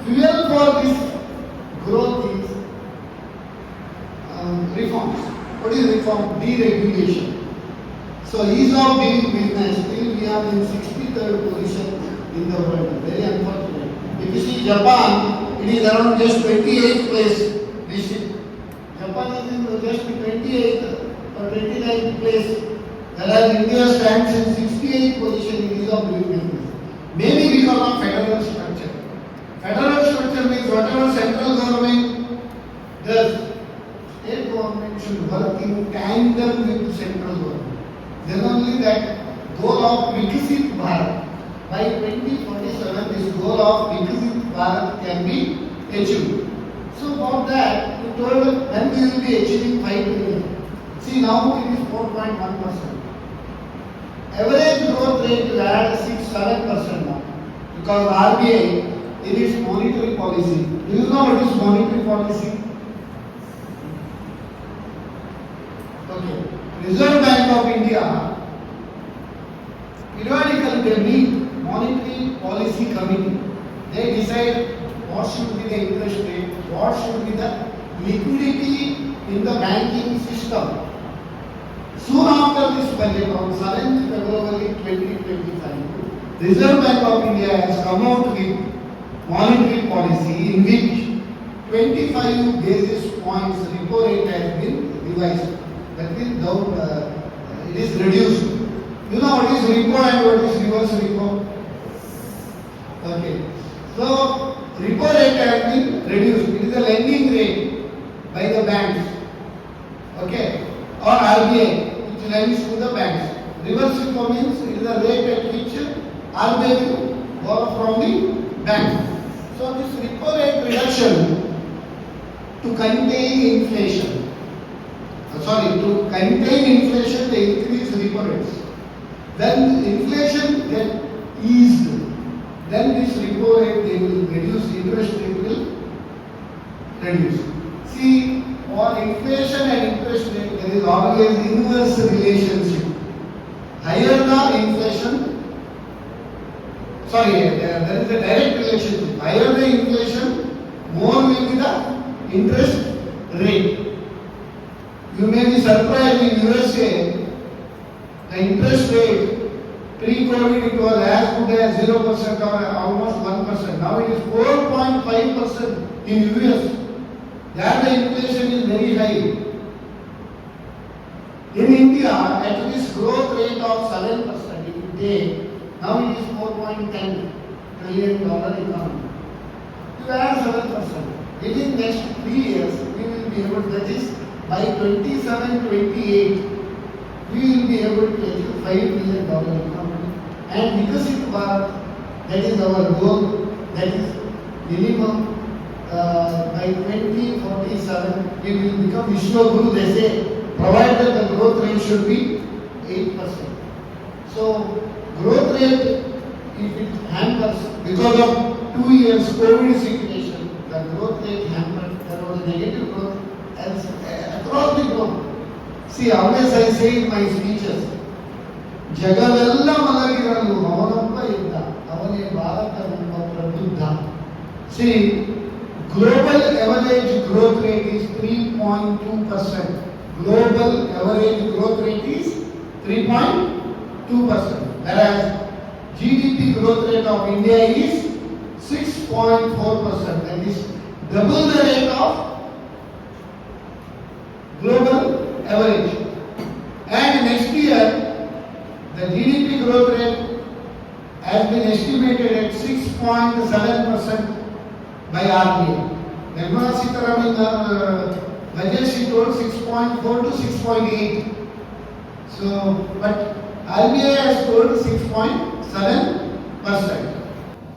fuel for this growth is reforms. What is reform? Deregulation. So ease of doing business, still we are in 63rd position in the world. Very unfortunate. If you see Japan, it is around just 28th place. Japan is in just 28th or 29th place. Whereas India stands in 68th position in ease of doing business. Maybe because of federal structure. Federal structure means whatever central government does, state government should work in tandem with central government. Then only that goal of Vikasit Bharat, by 2047 this goal of Vikasit Bharat can be achieved. So for that, we told when we will be achieving 5 trillion. See now it is 4.1%. Average growth rate will add 6-7% now. Because RBI in its monetary policy, do you know what is monetary policy? Okay. Reserve Bank of India, periodically they meet monetary policy committee. They decide what should be the interest rate, what should be the liquidity in the banking system. Soon after this budget, on 7th February 2025, Reserve Bank of India has come out with monetary policy in which 25 basis points repo rate has been revised. That means down, it is reduced. You know what is repo and what is reverse repo? Okay. So, repo rate has been reduced. It is a lending rate by the banks. Okay. Or RBI, which lends to the banks. Reverse repo means it is a rate at which RBI will borrow from the bank. So, this repo rate reduction to contain inflation. To contain inflation, they increase repo rates. When inflation gets eased, then this repo rate they will reduce, interest rate will reduce. See, for inflation and interest rate, there is always inverse relationship. Higher the inflation, there is a direct relationship. Higher the inflation, more will be the interest rate. You may be surprised in USA, the interest rate pre-COVID it was as good as 0% or almost 1%. Now it is 4.5% in US. There the inflation is very high. In India, at this growth rate of 7%, if you take, now it is $4.10 trillion economy. You add 7%. Within next 3 years, we will be able to, that is, by 27-28, we will be able to achieve $5 billion economy. And because it was, that is our goal, that is minimum by 2047, we will become Vishwaguru, they say, provided the growth rate should be 8%. So, growth rate, if it hampers because of 2 years COVID situation, the growth rate hampered, there was a negative growth across the globe. See, always I say in my speeches, ಜಗವೆಲ್ಲ ಮಲಗಿರಲು ಅವನೊಬ್ಬ ಇದ್ದ, ಅವನೇ ಭಾರತವೆಂಬ ಪ್ರಬುದ್ಧ. See, global average growth rate is 3.2%. Global average growth rate is 3.2%. Whereas GDP growth rate of India is 6.4%. That is double the rate of global average. And next year, the GDP growth rate has been estimated at 6.7% by RBI. Nirmala Sitharaman budget she told 6.4 to 6.8. So, but RBI has told 6.7%.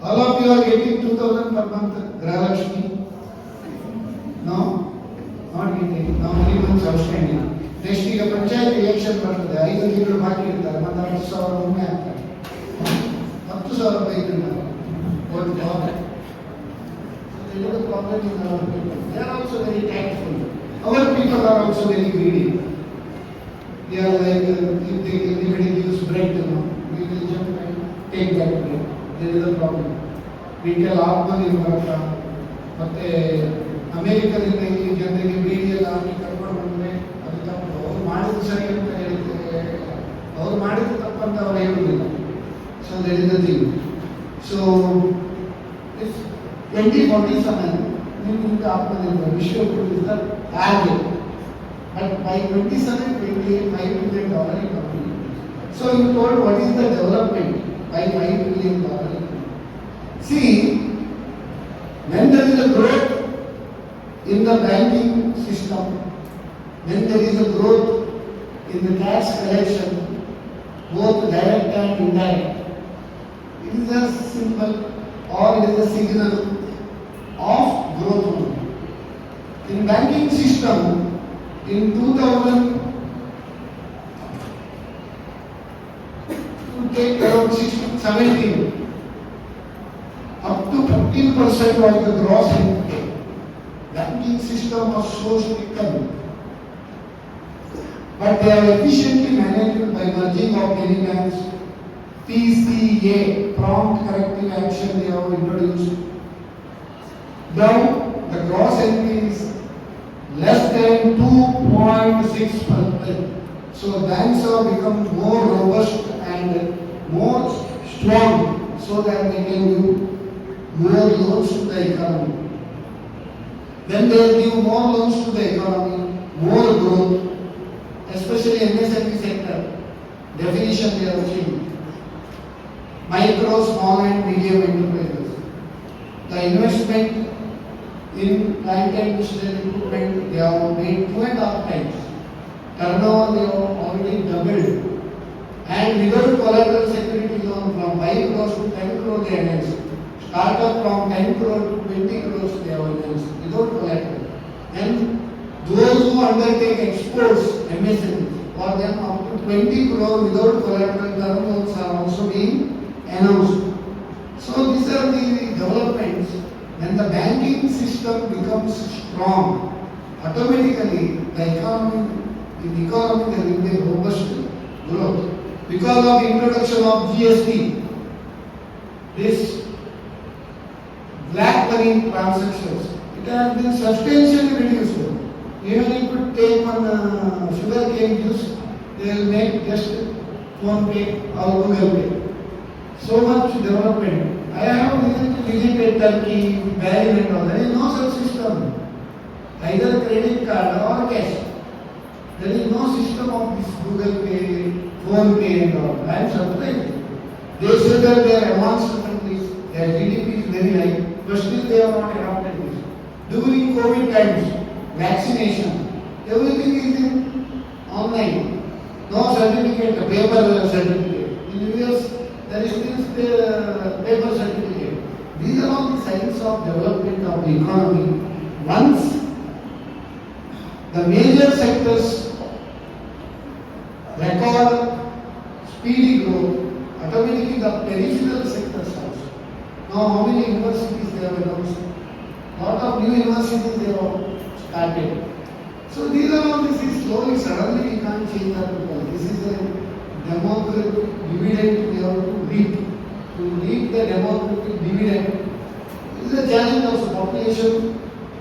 All of you are getting 2,000 per month Grahalakshmi? No? Not getting. Now 3 months outstanding. Next ಈಗ panchayat election ಬರ್ತದೆ, 5 ತಿಂಗಳು ಬಾಕಿ ಇರ್ತಾರೆ, ಮತ್ತೆ 10,000 ಒಮ್ಮೆ ಆಗ್ತಾರೆ, 10,000 ಬೇಕು ನಾವು vote bar. There is a problem in our people. They are also very tactful. Our people are also very greedy. They are like, if anybody gives bread, we will jump and take that bread. There is a problem. Retail ಆತ್ಮನಿರ್ಭರತ ಮತ್ತೆ ಅಮೆರಿಕದಿಂದ ಇಲ್ಲಿ ಜನರಿಗೆ ಬೀದಿಯಲ್ಲಿ ಹಾಕಿ ಕರ್ಕೊಂಡು ಬಂದರೆ ಅದು ತಪ್ಪು. ಅವ್ರು ಮಾಡಿದ ಸರಿ ಅಂತ ಹೇಳ್ತಾರೆ, ಅವ್ರು ಮಾಡಿದ ತಪ್ಪಂತ ಅವ್ರು ಹೇಳುವುದಿಲ್ಲ. So that is the thing. So if 2047 ನಿಮ್ಗೆ ಆತ್ಮನಿರ್ಭರ ವಿಶ್ವಗುರು is the target. But by 27, 28, $5 billion economy. So you told what is the development by $5 billion economy? See, when there is a growth in the banking system, when there is a growth in the tax collection, both direct and indirect, it is a symbol or it is a signal of growth. In banking system, in 2000, to take around 16, 17, up to 15% was the gross income. Banking system was so stricken, but they are efficiently managed by merging of many banks. PCA, prompt corrective action, they have introduced. Now the gross NPA is less than 2.6%. So banks have become more robust and more strong so that they can give more loans to the economy. When they give more loans to the economy, more growth, especially MSME sector, definition they have changed. Micro, small and medium enterprises. The investment in plant and machinery equipment, they have made 2.5 times. Turnover they have already doubled. And without collateral security loan from 5 crores to 10 crore they announced. Startup from 10 crore to 20 crores they have announced without collateral. And those who undertake exports, MSME, for them up to 20 crore without collateral term loans are also being announced. So these are the developments. When the banking system becomes strong, automatically the economy there will be robust growth. Because of introduction of GST, this black money transactions, it has been substantially reduced. Even if you take one sugar cane juice, they will make just phone pay or Google Pay. So much development. I have visited Turkey, Bahrain and all. There is no such system. Either credit card or cash. There is no system of this Google Pay, Phone Pay and all. I am surprised. They say that they are advanced countries, their GDP is very high, but still they have not adopted this. During COVID times, vaccination, everything is in online. No certificate, paper certificate. In US, there is still paper certificate. These are all the signs of development of the economy. Once the major sectors record speedy growth, automatically the peripheral sectors also. Now how many universities they have announced? Lot of new universities they have started. So these are all this is slowly, suddenly we can't change our people. This is a demographic dividend we have to reap. To reap the demographic dividend, it is a challenge of population,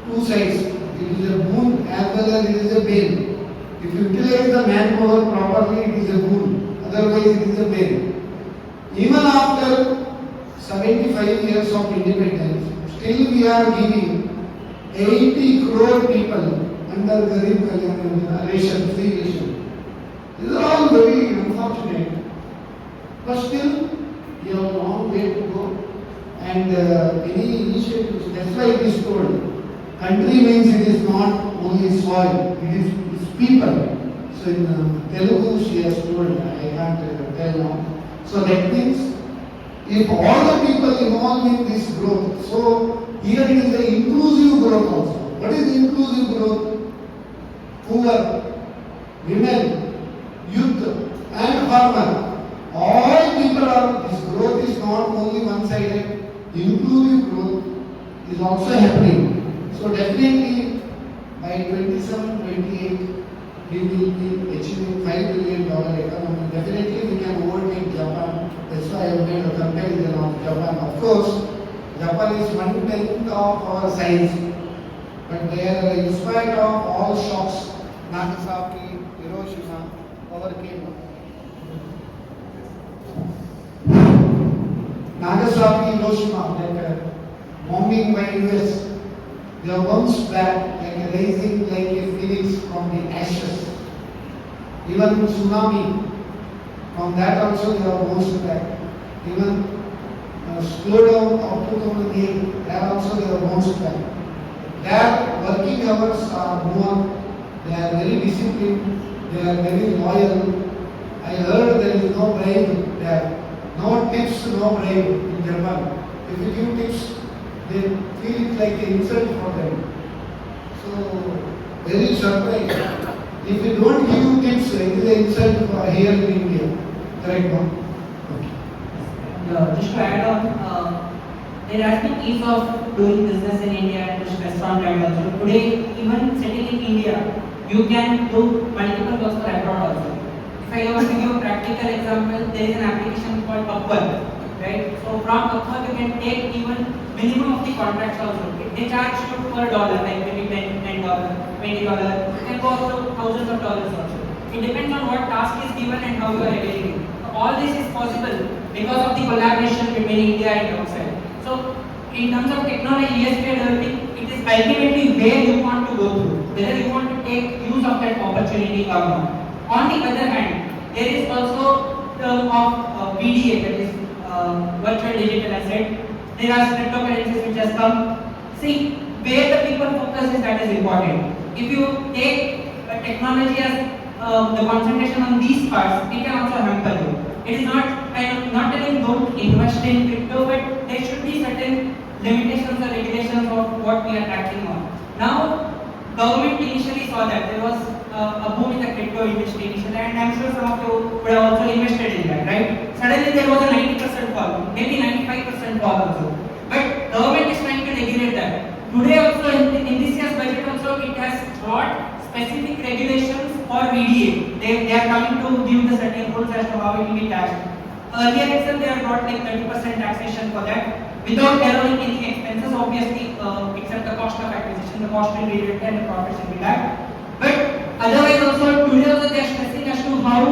two sides. It is a boon as well as it is a bane. If you utilize the manpower properly, it is a boon. Otherwise, it is a bane. Even after 75 years of independence, still we are giving 80 crore people under Garib Kalyan ration, free ration. These are all very unfortunate. But still, we have a long way to go. And any initiatives, that's why it is told. Country means it is not only soil, it is people. So in Telugu she has told, I can't tell now. So that means if all the people involved in this growth, so here it is the inclusive growth also. What is inclusive growth? Poor, women, youth and farmer. All people are, this growth is not only one-sided, inclusive growth is also happening. So definitely by 27-28 we will be achieving $5 billion economy. Definitely we can overtake Japan. That's why I made a comparison of Japan. Of course, Japan is 1/10 of our size, but they are in spite of all shocks, Nagasaki, Hiroshima, overcame. Nagasaki, Hiroshima, like bombing by US, they have bounced back like a rising like a phoenix from the ashes. Even tsunami, from that also they have bounced back. Even slowdown of 2008, there also they have bounced back. Their working hours are more, they are very disciplined, they are very loyal. I heard there is no bribe there. No tips, no bribe in Japan. If you give tips, they feel it like an insult for them. So, very surprised. If you don't give tips, it is an insult for here in India. Correct, no? Just to add on, there has been ease of doing business in India at this restaurant level also. Today, even sitting in India, you can do multiple works for abroad also. If I were to give a practical example, there is an application called Upwork, right? So from Upwork you can take even minimum of the contracts also. They charge you per dollar, like maybe $10, $20. You can go up to thousands of dollars also. It depends on what task is given and how you are availing it. So all this is possible because of the collaboration between India and outside. So in terms of technology, yes, we are developing. It is ultimately where you want to go through, whether you want to take use of that opportunity or not. On the other hand, there is also term of VDA, that is virtual digital asset. There are cryptocurrencies which has come. See, where the people focus is that is important. If you take technology as the concentration on these parts, it can also hamper you. It is not not telling don't invest in crypto, but there should be certain limitations or regulations of what we are acting on. Now, government initially saw that there was a boom in the crypto industry initially, and I'm sure some of you would have also invested in that, right? Suddenly there was a 90% fall, maybe 95% fall also. But government is trying to regulate that. Today also in this year's budget also it has brought specific regulations for VDA. They are coming to give the certain rules as to how it will be taxed. Earlier itself they have brought like 30% taxation for that without allowing any expenses, obviously except the cost of acquisition, the cost will be deducted and the profits will be taxed. But otherwise also today also they are stressing as to how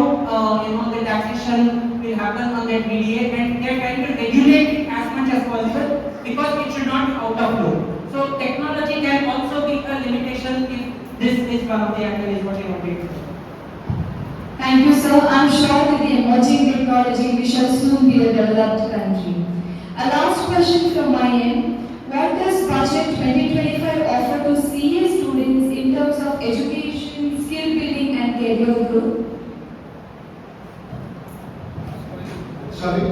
the taxation will happen on that VDA, and they are trying to regulate it as much as possible because it should not be out of flow. So technology can also be a limitation if this is one of the activities what you want to do. Thank you, sir. I'm sure with the emerging technology, we shall soon be a developed country. A last question from my end. What does Budget 2025 offer to CA students in terms of education, skill building and career growth? Sorry?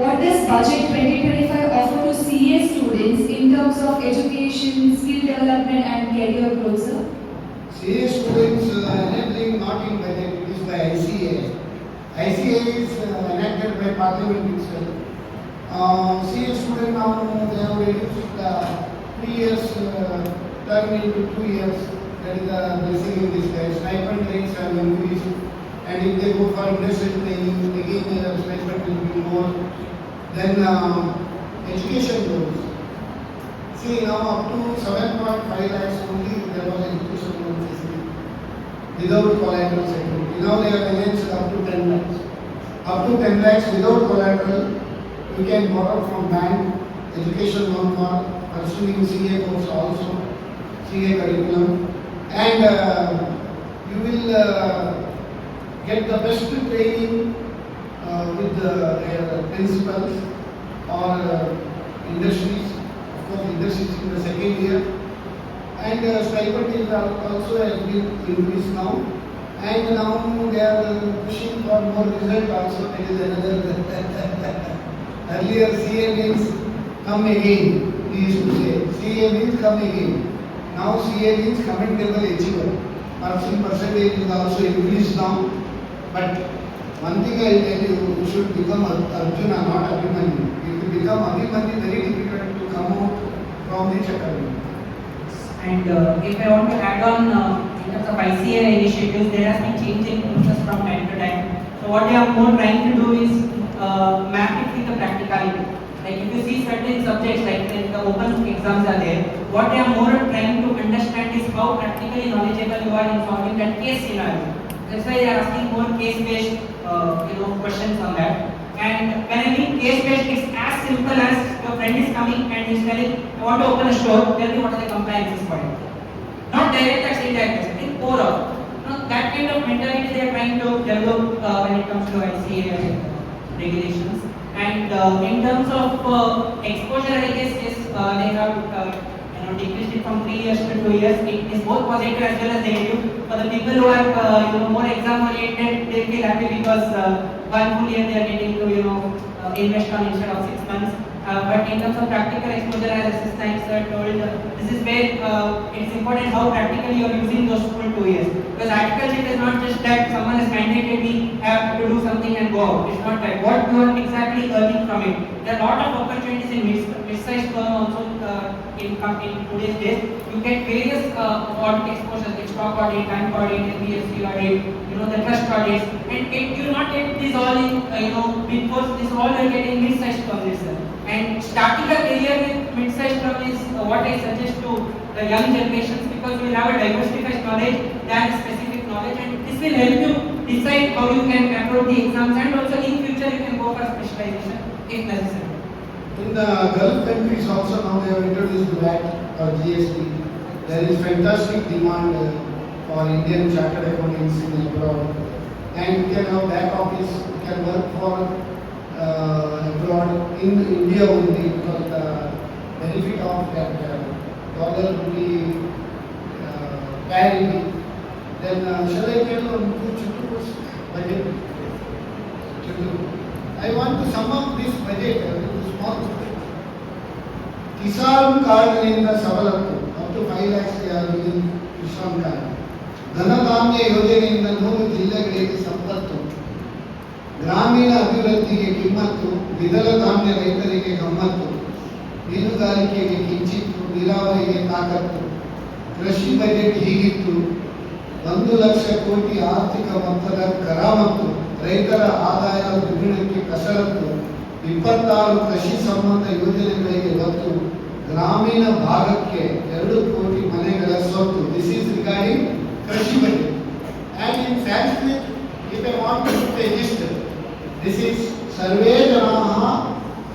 What does Budget 2025 offer to CA students in terms of education, skill development and career growth, sir? CA students enabling not in budget, it is by ICA. ICA is enacted by Parliament itself. CA student now they have reduced 3 years term into 2 years. That is the blessing in this case. Stipend rates have increased, and if they go for industrial training, again the stipend will be more. Then education loans. See now up to 7.5 lakhs only there was education loan facility without collateral security. Now they have enhanced up to 10 lakhs. Up to 10 lakhs without collateral, you can borrow from bank, education loan for pursuing CA course also, CA curriculum, and you will get the best training with the principals or industries. Of course, industries in the second year, and stipend is also has been increased now. And now they are pushing for more result also. That is another. Earlier CA means come again. We used to say CA means come again. Now CA means commendable achiever. Passing percentage is also increased now. But one thing I tell you, you should become Arjuna, not Abhimanyu. If you become Abhimanyu, very difficult to come out from this academy. And if I want to add on in terms of ICA initiatives, there has been change in process from time to time. So what they are more trying to do is map it with the practicality. Like if you see certain subjects like the open exams are there, what they are more trying to understand is how practically knowledgeable you are in solving that case scenario. That's why they are asking more case-based questions on that. And when I mean case-based, it's as simple as your friend is coming and he's telling, I want to open a store, tell me what are the compliances for it. Not direct as indirect, I think overall. That kind of mentality they are trying to develop when it comes to ICA regulations. And in terms of exposure, I guess they have decreased it from 3 years to 2 years. It is both positive as well as negative. For the people who are more exam oriented, they feel happy because one full year they are getting to invest on instead of 6 months. But in terms of practical exposure, as assistant sir told, this is where it's important how practically you are using those full 2 years. Because articleship is not just that someone has mandated me have to do something and go out. It's not that. What you are exactly earning from it. There are a lot of opportunities in mid-sized firm also in today's days. You get various audit exposures, like stock audit, bank audit, NBFC audit, the trust audits, and you will not get this all in big fours. This all you are getting mid-sized firms. And starting a career with mid-sized firm is what I suggest to the young generations, because you will have a diversified knowledge than specific knowledge, and this will help you decide how you can approach the exams, and also in future you can go for specialization if necessary. In the Gulf countries also now they have introduced VAT or GST. There is fantastic demand for Indian chartered accountants in abroad, and you can have back office, you can work for abroad in India only, because the benefit of that dollar will be parity. Then shall I tell on Chittu's budget? I want to sum up this budget with small. Kisan card in the Savalatu, up to 5 lakhs they are using Kisan card. ಧನಧಾನ್ಯ ಯೋಜನೆಯಿಂದ 100 ಜಿಲ್ಲೆಗಳಿಗೆ ಸಂಪತ್ತು, ಗ್ರಾಮೀಣ ಅಭಿವೃದ್ಧಿಗೆ ಕಿಮ್ಮತ್ತು, ದ್ವಿದಳ ಧಾನ್ಯ ರೈತರಿಗೆ ಗಮ್ಮತ್ತು, ಮೀನುಗಾರಿಕೆಗೆ ಕಿಂಚಿತ್ತು, ನೀರಾವರಿಗೆ ತಾಕತ್ತು. ಕೃಷಿ ಬಜೆಟ್ ಹೀಗಿತ್ತು: 1 ಲಕ್ಷ ಕೋಟಿ ಆರ್ಥಿಕ ಮೊತ್ತದ ಕರಾಮತ್ತು, ರೈತರ ಆದಾಯ ದ್ವಿಗುಣಕ್ಕೆ ಕಸರತ್ತು, 26 ಕೃಷಿ ಸಂಬಂಧ ಯೋಜನೆಗಳಿಗೆ ಒತ್ತು, ಗ್ರಾಮೀಣ ಭಾಗಕ್ಕೆ 2 ಕೋಟಿ ಮನೆಗಳ ಸ್ವತ್ತು. This is regarding Krishi budget. And in Sanskrit, if I want to put a list, this is Sarve Janaha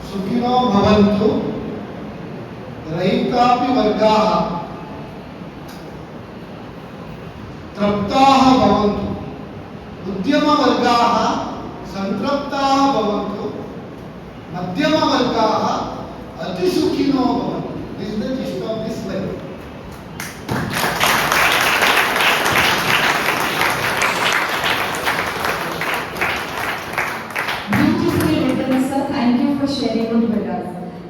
Sukhino Bhavantu Rahitapi Vargaha Traptaha Bhavantu Udyama Vargaha Santraptaha Bhavantu Madhyama Vargaha Ati Sukhino Bhavantu. This is the gist of this budget. Thank you for sharing it with us.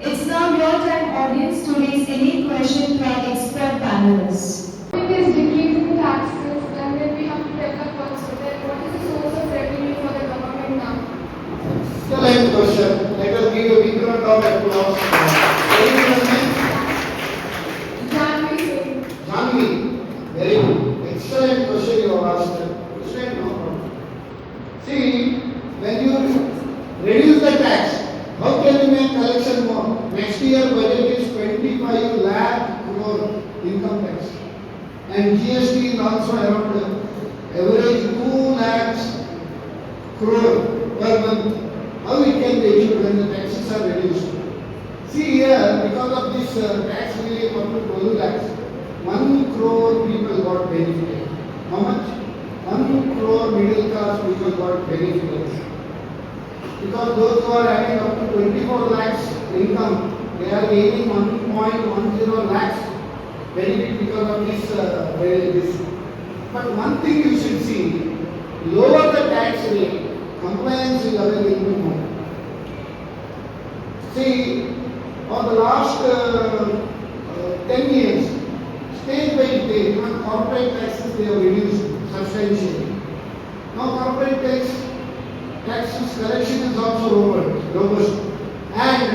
It's now your time, audience, to raise any question to our expert panelists. It is decreasing taxes, and then we have to develop also. Then what is the source of revenue for the government now? Excellent question. Let us give a big round Excellent question you have asked. Excellent, no problem. See, when you reduce the tax, how can you make collection more? Next year budget is 25 lakh crore income tax. And GST is also around average 2 lakhs crore per month. How it can be achieved when the taxes are reduced? See here, because of this tax relief up to 12 lakhs, 1 crore people got benefited. How much? 1 crore middle class people got benefited. Because those who are having up to 24 lakhs income, they are gaining 1.10 lakhs benefit because of this. But one thing you should see, lower the tax rate, compliance is available more. See, for the last 10 years, stage by stage, even corporate taxes they have reduced substantially. Now corporate taxes collection is also robust. And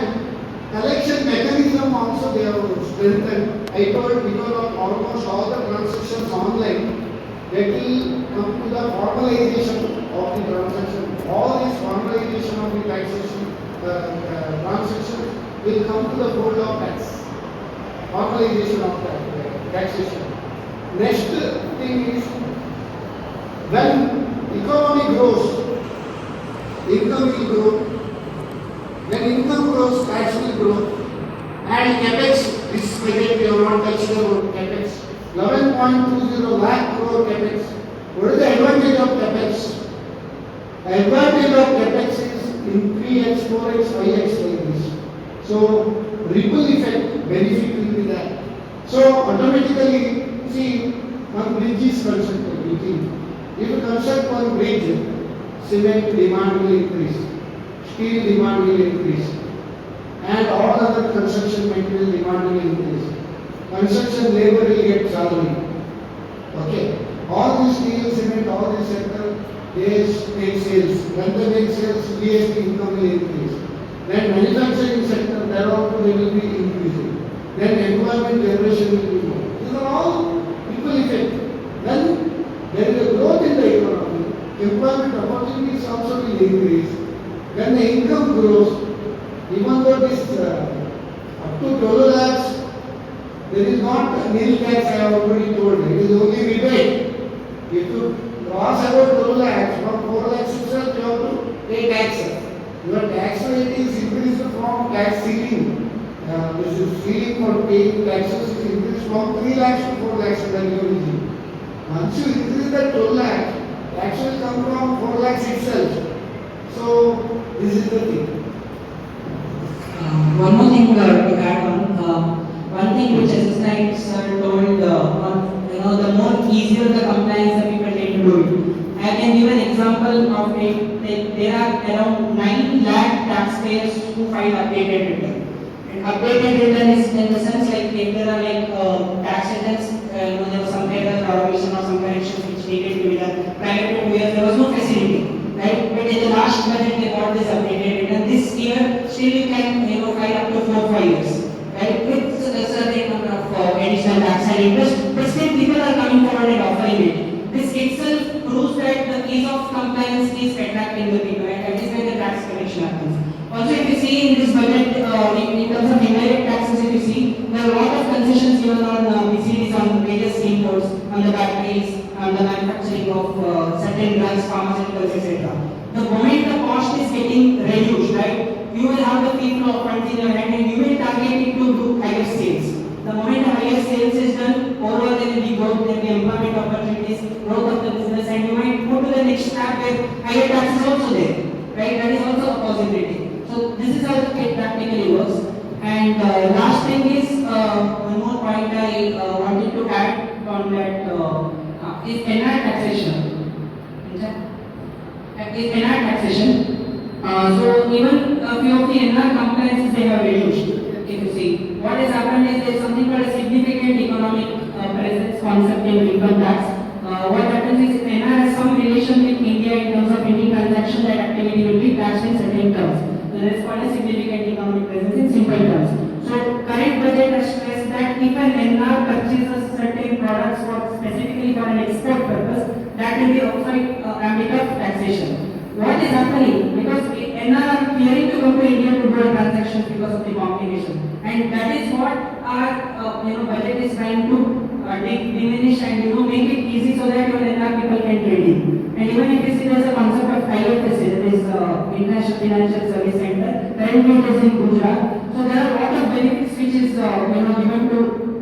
collection mechanism also they have strengthened. I told because of almost all the transactions online, that will come to the formalization of the transaction. All this formalization of the taxation transactions will come to the fold of tax. Formalization of taxation. Next thing is when economy grows, income will grow. When income grows, tax will grow. And capex, this budget we have not touched about capex. 11.20 lakh crore capex. What is the advantage of capex? The advantage of capex is in 3x, 4x, 5x like this. So ripple effect benefit will be there. So automatically, see, one bridge is constructed. If you construct one bridge, cement demand will increase, steel demand will increase, and all other construction material demand will increase. Construction labor will get salary. Okay. All this steel, cement, all this sector, they make sales. When they make sales, GST income will increase. Then manufacturing sector, there also they will be increasing. Then employment generation will be more. These are all ripple effect. Then there is a growth in the economy. Employment opportunities also will increase. When the income grows, even though this up to 12 lakhs, there is not nil tax, I have already told you. It is only rebate. If you cross about 12 lakhs, from 4 lakhs itself, you have to pay taxes. Your tax rate is increased from tax ceiling. This is ceiling for paying taxes is increased from 3 lakhs to 4 lakhs in the new regime. Once you increase that 12 lakhs, tax will come from 4 lakhs itself. So, this is the thing. One more thing to add on. One thing which assistant sir told, the more easier the compliance the people tend to do it. I can give an example of it. There are around 9 lakh taxpayers who file updated return. And updated return is in the sense like if there are like tax returns, there was some kind of provision or some corrections which needed to be done. Prior to 2 years, there was no facility. Right? But in the last budget, they got this updated return. This year, still you can file up to 4-5 years. Right? With a certain number of additional tax and interest, but still people are coming forward and offering it. This itself proves that the ease of compliance is attracting the people, and that is where the tax collection happens. Also, if you see in this budget, in terms of indirect taxes, if you see, there are a lot of concessions given on BCDs on various scheme codes, on the batteries, on the manufacturing of certain drugs, pharmaceuticals, etc. The moment the cost is getting reduced, right, you will have the free flow of funds in your hand and you will target it to do higher sales. The moment the higher sales is done, overall there will be growth, there will be employment opportunities, growth of the business, and you might go to the next step where higher tax is also there, right? That is also a possibility. So this is how it practically works. And last thing is one more point I wanted to add on that is NR taxation. Is NR taxation. So even a few of the NR compliances they have reduced. If you see, what has happened is there is something called a significant economic presence concept in income tax. What happens is if NR has some relation with India in terms of any transaction, that activity will be taxed in certain terms. So that is called a significant economic presence in simple terms. So current budget has stressed that if an NR purchases certain products for specifically for an export purpose, that will be outside ambit of taxation. What is happening? Because NR are fearing to come to India to do a transaction because of the complication, and that is what our budget is trying to diminish and make it easy so that your NR people can trade in. And even if you see there's a concept of IFSC, that is International Financial Service Center, currently it is in Gujarat. So there are a lot of benefits which is given to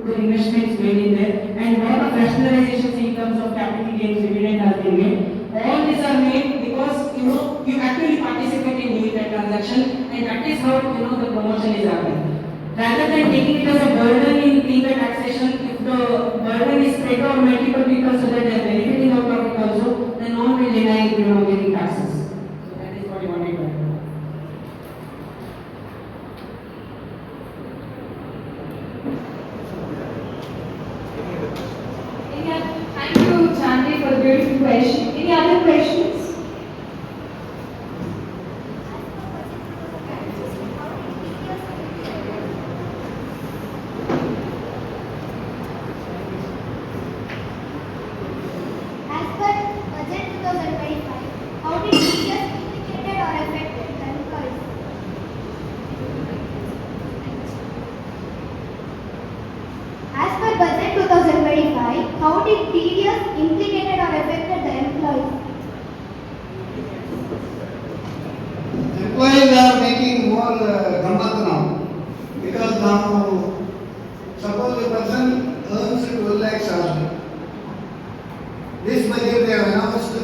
the investments made in there, and a lot of rationalizations in terms of capital gains, dividend has been made. All these are made because you actually participate in doing that transaction, and that is how the promotion is happening. Rather than taking it as a burden in the taxation, if the burden is spread on multiple people so that they are benefiting out of it also, then no one will deny getting taxes. So that is what you wanted to do. Thank you, Chandni, for the beautiful question. Any other questions? As per Budget 2025, how did teachers implicated or affected the employees? As per Budget 2025, how did TDS implicated or affected the employees? Employees are making more gammat now, because now suppose a person earns 12 lakhs salary. This budget they have announced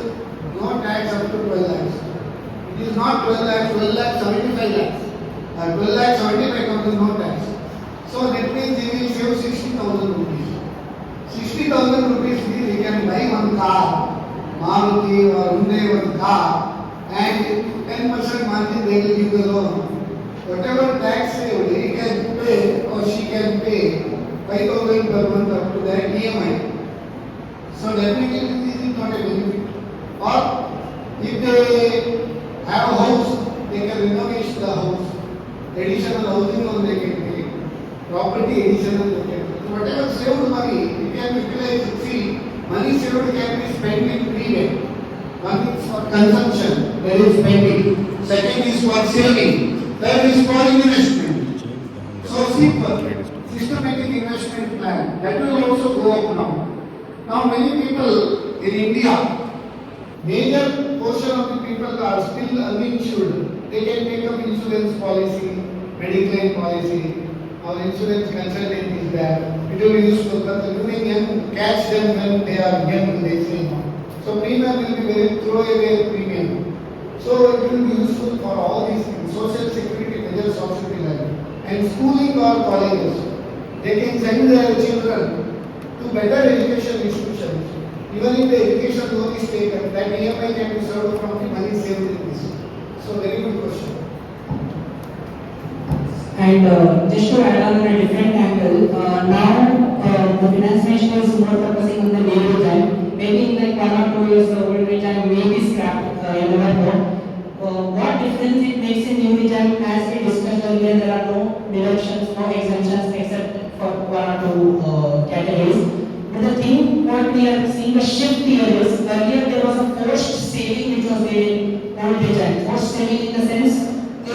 no tax up to 12 lakhs. It is not 12 lakhs, 12 lakhs 75 lakhs. 12 lakhs 75,000 no tax. So that means he will save 60,000 rupees. 60,000 rupees means he can buy one car, Maruti or Hyundai one car, and 10% margin they will give the loan. Whatever tax saved, he can pay or she can pay 5,000 per month up to that EMI. So definitely this is not a benefit. Or if they have a house, they can renovate the house. Additional housing loan they can take. Property additional they can take. So whatever saved money, you can utilize. See, money saved can be spent in three ways. One is for consumption, that is spending. Second is for saving. Third is for investment. So simple, systematic investment plan. That will also go up now. Now many people in India, major portion of the people are still uninsured. They can take up insurance policy, medical policy. Our insurance consultant is there. It will be useful, but the women can catch them when they are young, they say. So premium will be very throwaway premium. So it will be useful for all these things. Social security measures also be like. And schooling or colleges, they can send their children to better education institutions. Even if the education loan is taken, that EMI can be served from the money saved in this. So very good question. And just to add on a different angle, now the finance minister is more focusing on the new regime. Maybe in like 1 or 2 years, the old regime may be scrapped. You never know. What difference it makes in new regime? As we discussed earlier, there are no deductions, no exemptions except for 1 or 2 categories. But the thing what we are seeing a shift here is earlier there was a forced saving which was there in old regime. Forced saving in the sense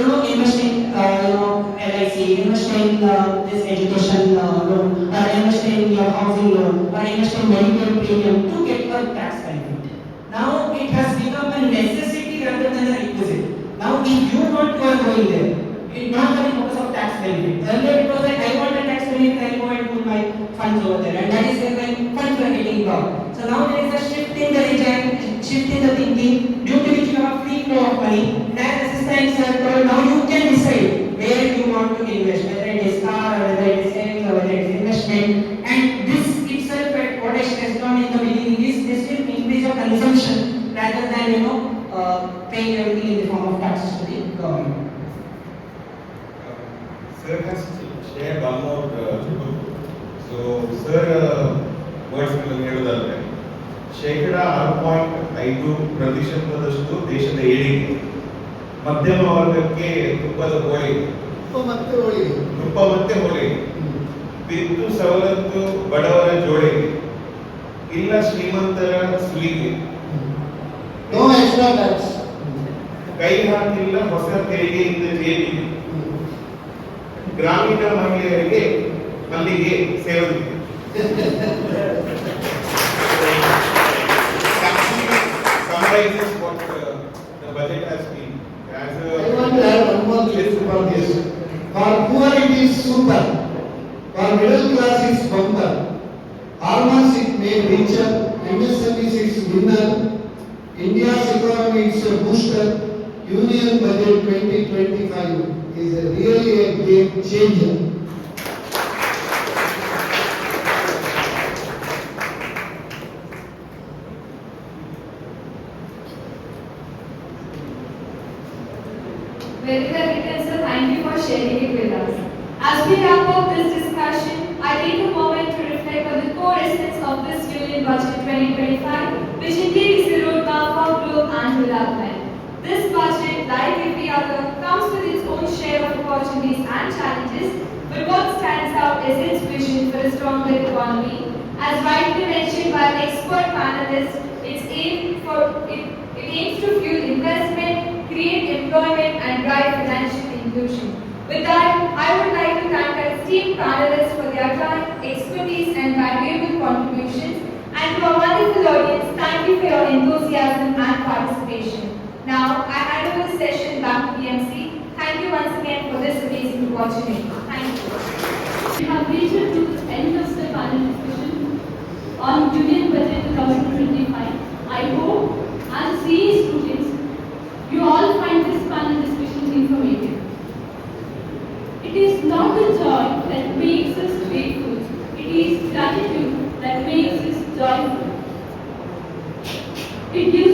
invest in LIC, invest in this education loan, or invest in your housing loan, or invest in medical premium to get a tax benefit. Now it has become a necessity rather than a requisite. Now if you want to are going there, it's not for the purpose of tax benefit. Earlier it was like I want a tax benefit, I go and put my funds over there, and that is when funds were getting blocked. So now there is a shift in the regime, shift in the thinking, due to which you have free flow of money. And as assistants are told, now you can decide where you want to invest, whether it is car, or whether it is savings, or whether it is investment. And this itself, what I stressed on in the beginning, is this will increase your consumption rather than paying everything in the form of taxes to the government. Sir has shared one more report. So, sir, words ಹೇಳುವುದಾದ್ರೆ ಶೇಕಡ 6.5% ದೇಶದ ಏಳಿಗೆ ಮಧ್ಯಮ ವರ್ಗಕ್ಕೆ ತುಪ್ಪದ ಹೋಳಿಗೆ ತುಪ್ಪ ಮತ್ತೆ ಹೋಳಿಗೆ ವಿದ್ಯುತ್ ಸವಲತ್ತು ಬಡವರ ಜೋಳಿಗೆ ಇಲ್ಲ ಶ್ರೀಮಂತರ ಸುಲಿಗೆ, No extra tax. ಕೈ ಹಾಕಿಲ್ಲ ಹೊಸ ತೆರಿಗೆಯಿಂದ ಜೇಬಿಗೆ, ಗ್ರಾಮೀಣ ಮಹಿಳೆಯರಿಗೆ ಮಲ್ಲಿಗೆ ಸೇವನೆ. Summarizes what the budget has been. As I want to add one more list for this. For poor it is super. For middle class it's bumper. Farmers it made richer. MSMEs it's winner. India's economy is a booster. Union Budget 2025 is really a game changer. Very well written, sir. Thank you for sharing it with us. As we wrap up this discussion, I take a moment to reflect on the core essence of this Union Budget 2025, which indeed is the roadmap for growth and development. This budget, like every other, comes with its own share of opportunities and challenges, but what stands out is its vision for a stronger economy. As rightly mentioned by an expert panelist, it aims to fuel investment, create employment and drive financial inclusion. With that, I would like to thank our esteemed panelists for their time, expertise and valuable contributions, and to our wonderful audience, thank you for your enthusiasm and participation. Now, I hand over the session back to BMC. Thank you once again for this amazing opportunity. Thank you. We have reached to the end of the panel discussion on Union Budget 2025. I hope, as CA students, you all find this panel discussion informative. It is not the joy that makes us grateful, it is gratitude that makes us joyful. It gives